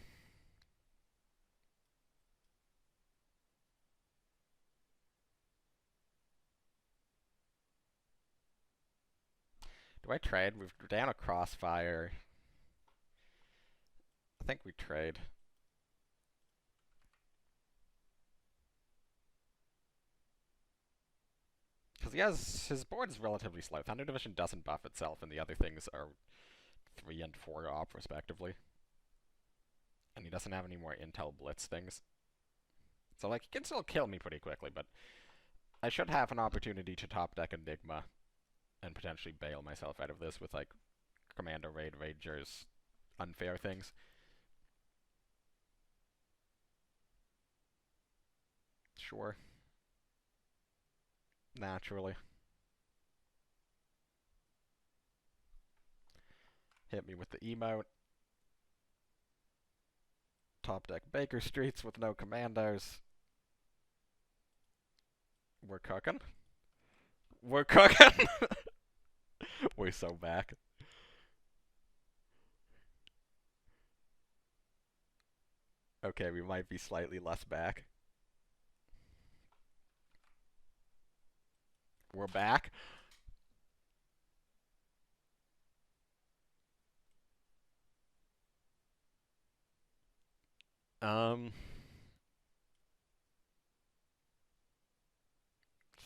Do I trade? We're down a Crossfire. I think we trade. Because his board is relatively slow. Thunder Division doesn't buff itself, and the other things are 3 and 4 off, respectively. And he doesn't have any more Intel Blitz things. So, like, he can still kill me pretty quickly, but I should have an opportunity to top deck Enigma and potentially bail myself out of this with, like, Commander Raid Ragers unfair things. Sure. Naturally. Hit me with the emote. Top deck Baker Streets with no commandos. We're cooking. We're cooking. We're so back. Okay, we might be slightly less back. We're back.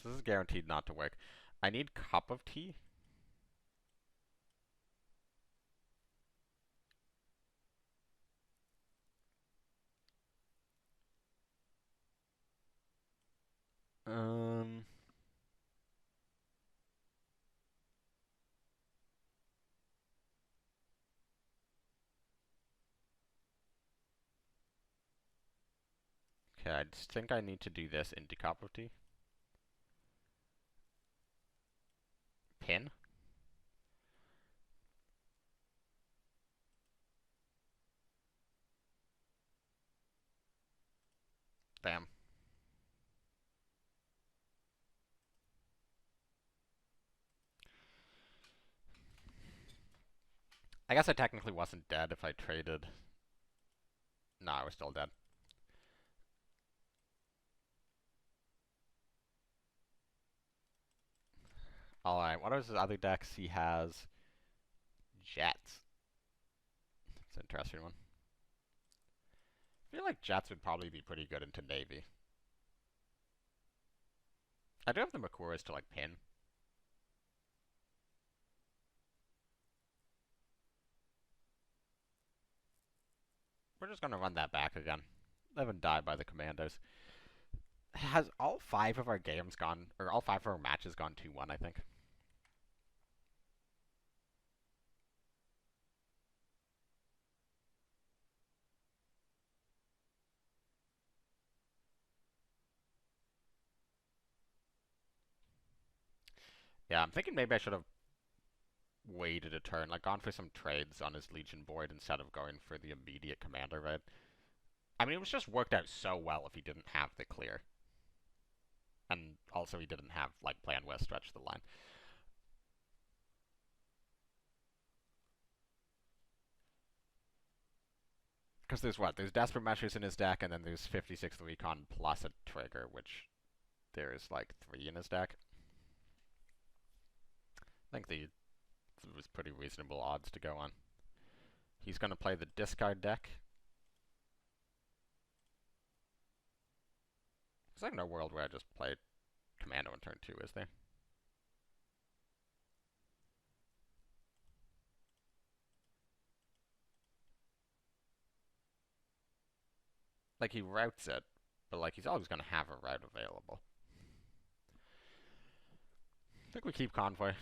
This is guaranteed not to work. I need cup of tea. Um. Okay, I just think I need to do this into cup of tea. Pin. Damn. I guess I technically wasn't dead if I traded. No, I was still dead. Alright, what are his other decks? He has Jets. That's an interesting one. I feel like Jets would probably be pretty good into Navy. I do have the Makuras to, like, pin. We're just gonna run that back again. Live and die by the Commandos. Has all 5 of our games gone, or all 5 of our matches gone 2-1, I think? Yeah, I'm thinking maybe I should have waited a turn, like gone for some trades on his Legion board instead of going for the immediate commander raid. I mean, it was just worked out so well if he didn't have the clear. And also he didn't have, like, plan where stretch the line. Because there's what? There's Desperate Measures in his deck, and then there's 56th Recon plus a trigger, which there's like 3 in his deck. I think it was pretty reasonable odds to go on. He's going to play the discard deck. There's like no world where I just played Commando on turn 2, is there? Like, he routes it, but like he's always going to have a route available. I think we keep Convoy.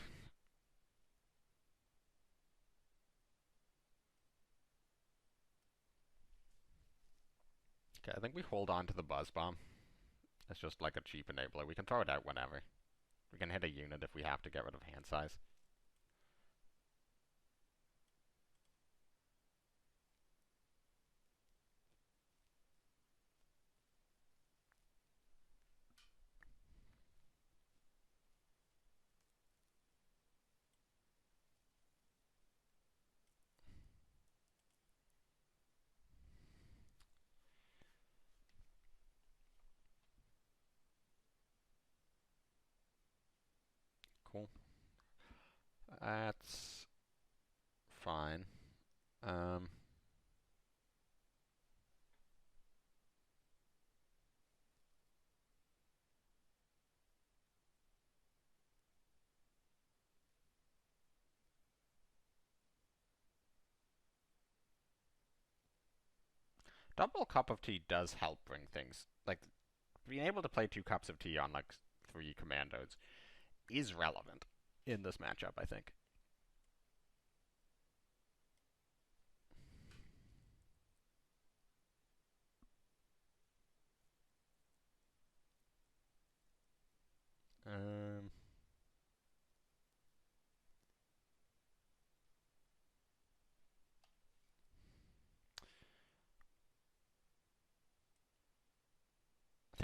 Okay, I think we hold on to the Buzz Bomb. It's just like a cheap enabler. We can throw it out whenever. We can hit a unit if we have to get rid of hand size. Cool. That's fine. Double cup of tea does help bring things, like, being able to play 2 cups of tea on, like, 3 commandos is relevant in this matchup, I think.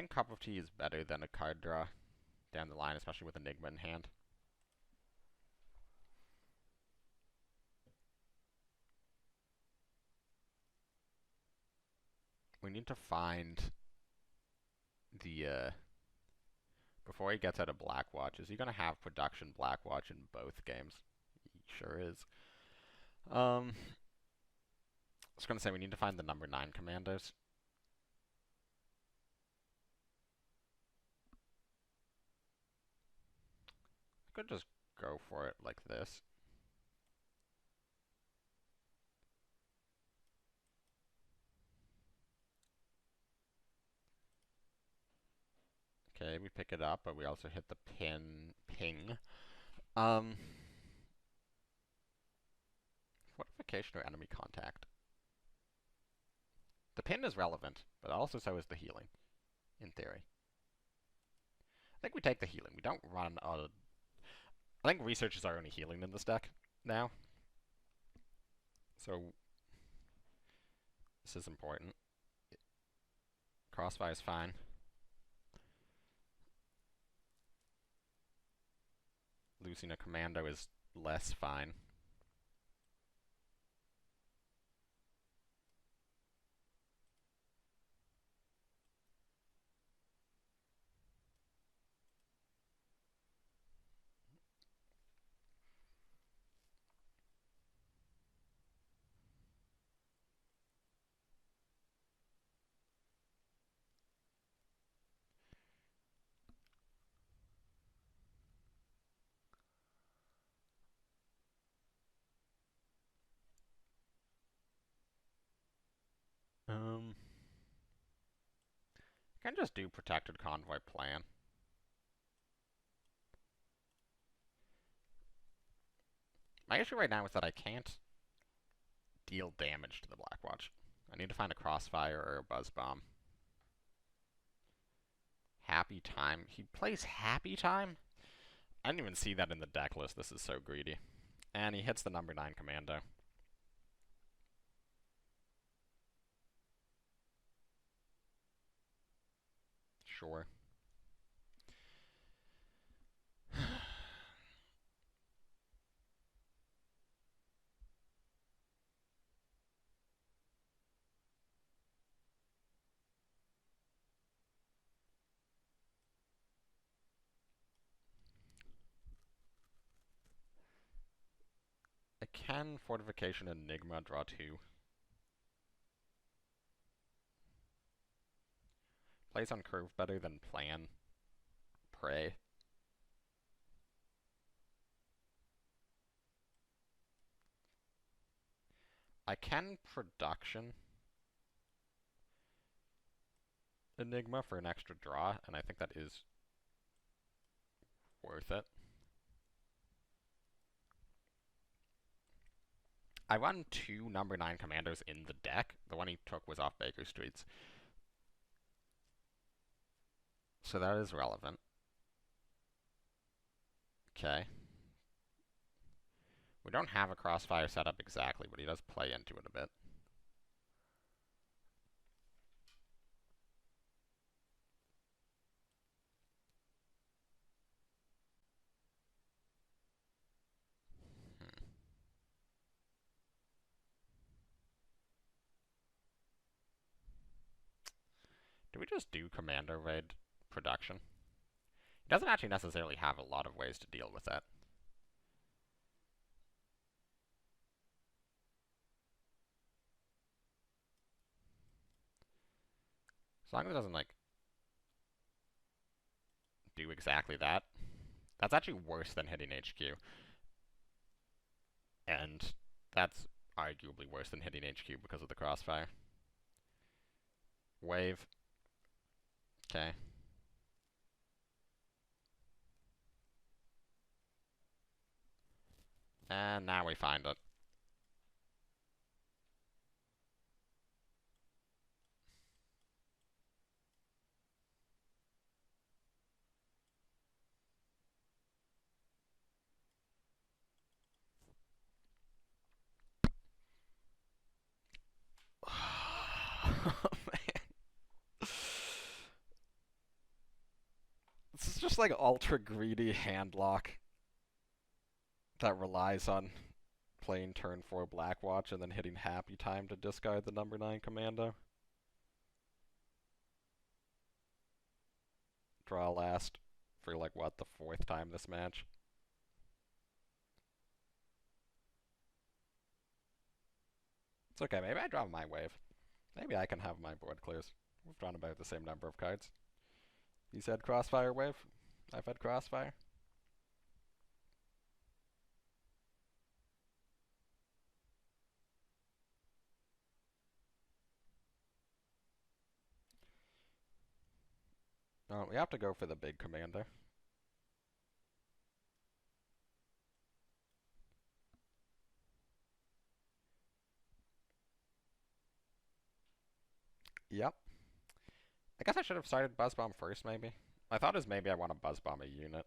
think Cup of Tea is better than a card draw down the line, especially with Enigma in hand. We need to find the, before he gets out of Blackwatch, is he going to have production Blackwatch in both games? He sure is. I was going to say we need to find the number 9 Commandos. I could just go for it like this. Okay, we pick it up, but we also hit the ping. Fortification or enemy contact. The pin is relevant, but also so is the healing, in theory. I think we take the healing. We don't run a... I think research is our only healing in this deck now. So, this is important. Crossfire is fine. Losing a commando is less fine. I can just do Protected Convoy plan. My issue right now is that I can't deal damage to the Blackwatch. I need to find a Crossfire or a Buzz Bomb. Happy Time. He plays Happy Time? I didn't even see that in the deck list. This is so greedy. And he hits the number 9 Commando. Sure. I can Fortification Enigma, draw 2. Plays on curve better than plan. Pray. I can Production Enigma for an extra draw, and I think that is worth it. I run 2 number 9 Commandos in the deck. The one he took was off Baker Streets. So that is relevant. Okay. We don't have a Crossfire set up exactly, but he does play into it a bit. Do we just do Commando Raid Production? He doesn't actually necessarily have a lot of ways to deal with that. As long as it doesn't, like, do exactly that. That's actually worse than hitting HQ. And that's arguably worse than hitting HQ because of the Crossfire. Wave. Okay. And now we find it. like ultra greedy handlock that relies on playing turn 4 Blackwatch and then hitting Happy Time to discard the number 9 Commando. Draw last for like what, the 4th time this match? It's okay, maybe I draw my wave. Maybe I can have my board clears. We've drawn about the same number of cards. He's had Crossfire wave. I've had Crossfire. Oh, we have to go for the big commander. Yep. I guess I should have started Buzz Bomb first, maybe. My thought is maybe I want to Buzz Bomb a unit.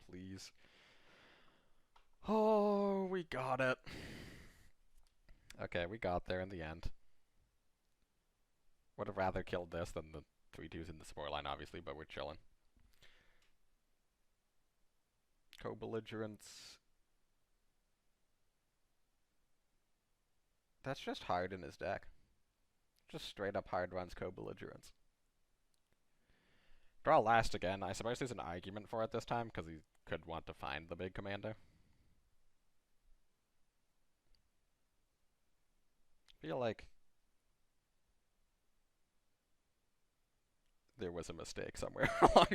Please. Oh, we got it. Okay, we got there in the end. Would have rather killed this than the 3-2s in the support line, obviously, but we're chilling. Co-belligerents. That's just hard in his deck. Just straight up hard runs co-belligerents. Draw last again. I suppose there's an argument for it this time, because he could want to find the big commander. Feel like there was a mistake somewhere along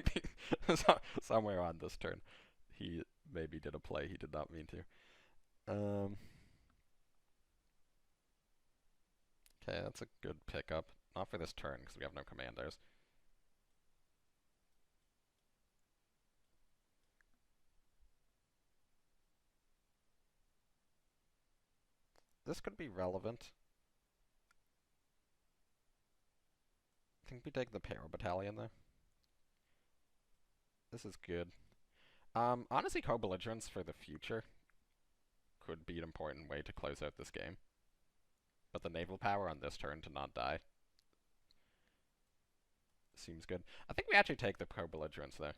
somewhere on this turn. He maybe did a play he did not mean to. Okay, that's a good pickup. Not for this turn, because we have no commanders. This could be relevant. I think we take the Para Battalion, though. This is good. Honestly, co-belligerents for the future could be an important way to close out this game. But the naval power on this turn to not die seems good. I think we actually take the co-belligerents, though.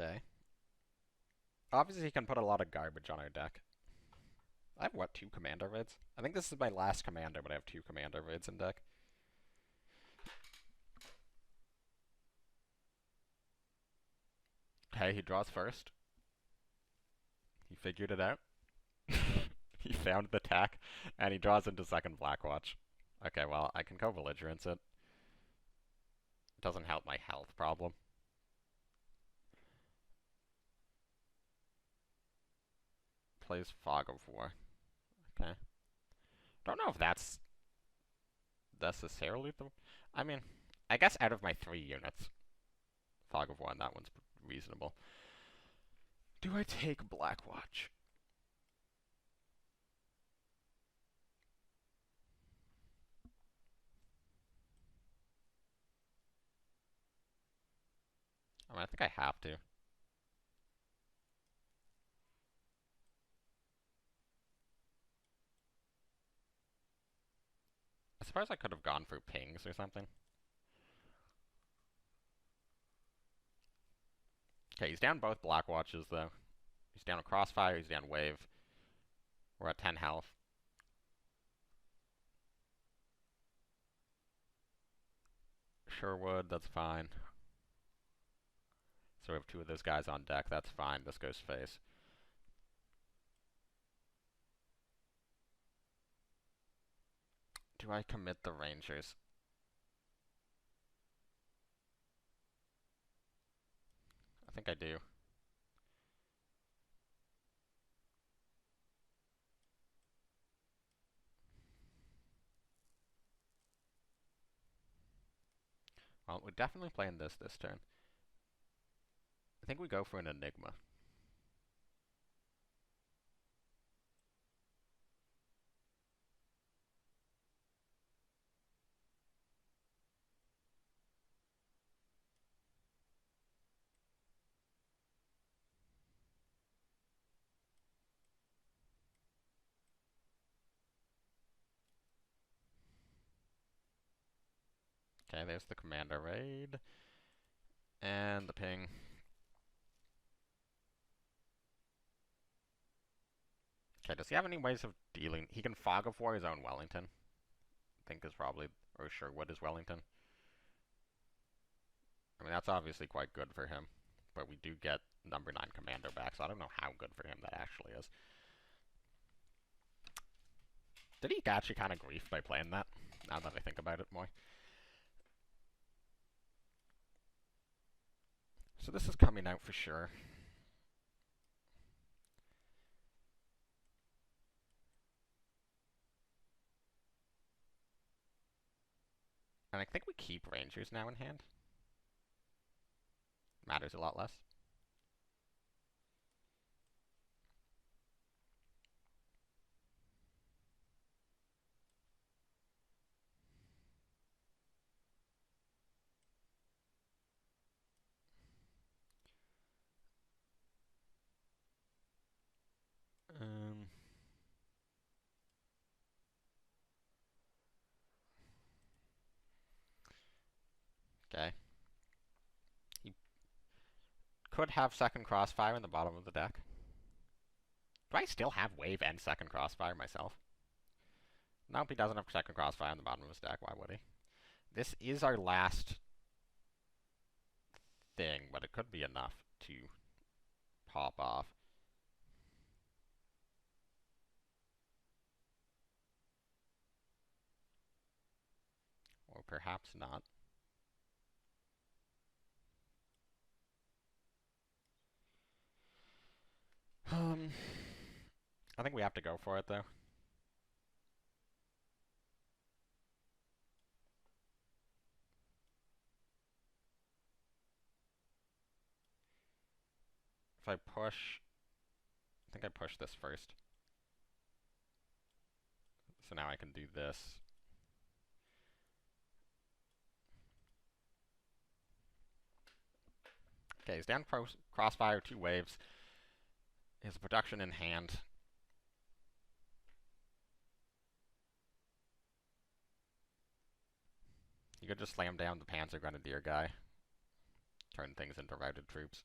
Okay. Obviously, he can put a lot of garbage on our deck. I have, what, 2 commander raids? I think this is my last commander, but I have 2 commander raids in deck. Okay, he draws first. He figured it out. He found the tack, and he draws into second Blackwatch. Okay, well, I can co-belligerence it. Doesn't help my health problem. Plays Fog of War. Okay. Don't know if that's necessarily the... I mean, I guess out of my 3 units, Fog of War, that one's reasonable. Do I take Blackwatch? I mean, I think I have to. I suppose I could have gone for pings or something. Okay, he's down both Blackwatches, though. He's down a Crossfire, he's down Wave. We're at 10 health. Sherwood, that's fine. So we have 2 of those guys on deck, that's fine. This goes face. Do I commit the Rangers? I think I do. Well, we're definitely playing this turn. I think we go for an Enigma. Okay, there's the Commander raid. And the ping. Okay, does he have any ways of dealing? He can Fog of War his own Wellington. I think is probably, or Sherwood is Wellington. I mean, that's obviously quite good for him. But we do get number 9 Commando back, so I don't know how good for him that actually is. Did he actually kind of grief by playing that? Now that I think about it more. So this is coming out for sure. And I think we keep Rangers now in hand. Matters a lot less. Okay. He could have second Crossfire in the bottom of the deck. Do I still have Wave and second Crossfire myself? Nope, he doesn't have second Crossfire in the bottom of his deck. Why would he? This is our last thing, but it could be enough to pop off. Or perhaps not. I think we have to go for it, though. If I push... I think I push this first. So now I can do this. Okay, he's down Crossfire, 2 waves. His production in hand. You could just slam down the Panzer Grenadier guy. Turn things into routed troops.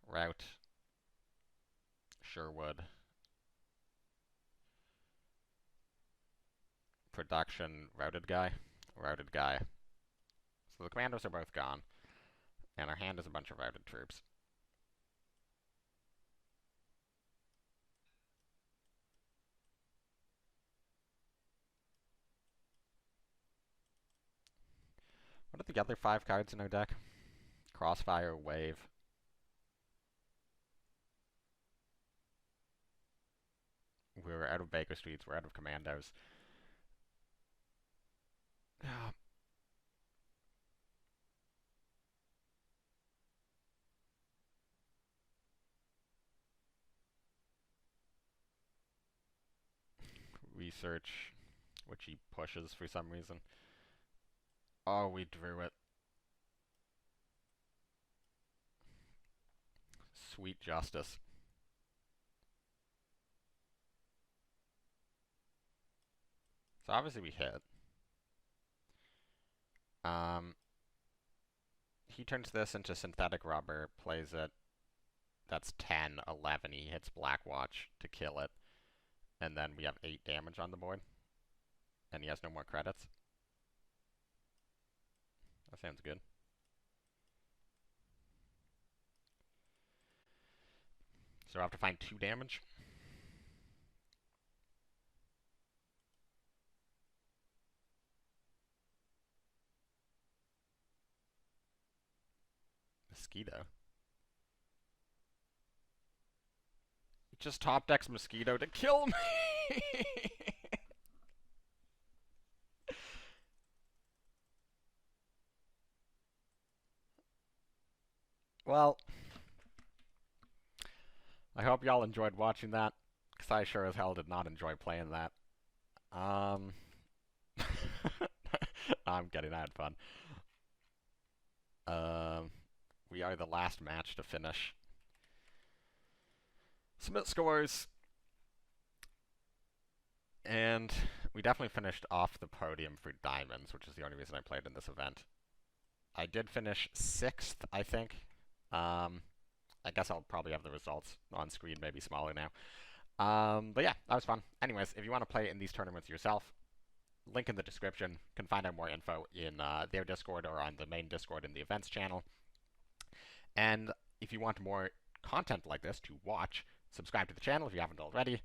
Route. Sherwood. Production, routed guy. Routed guy. So the Commandos are both gone. And our hand is a bunch of routed troops. What are the other 5 cards in our deck? Crossfire, Wave. We're out of Baker Streets, we're out of Commandos. Research, which he pushes for some reason. Oh, we drew it. Sweet justice. So obviously we hit. He turns this into synthetic rubber, plays it. That's 10, 11. He hits Blackwatch to kill it. And then we have 8 damage on the board. And he has no more credits. That sounds good. So I have to find 2 damage. Mosquito. He just top decks Mosquito to kill me! Well, I hope y'all enjoyed watching that, because I sure as hell did not enjoy playing that. Um, I'm kidding, I had fun. Um, we are the last match to finish. Submit scores. And we definitely finished off the podium for diamonds, which is the only reason I played in this event. I did finish 6th, I think. I guess I'll probably have the results on screen, maybe smaller now. But yeah, that was fun. Anyways, if you want to play in these tournaments yourself, link in the description. You can find out more info in their Discord or on the main Discord in the events channel. And if you want more content like this to watch, subscribe to the channel if you haven't already.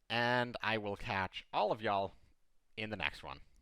And I will catch all of y'all in the next one.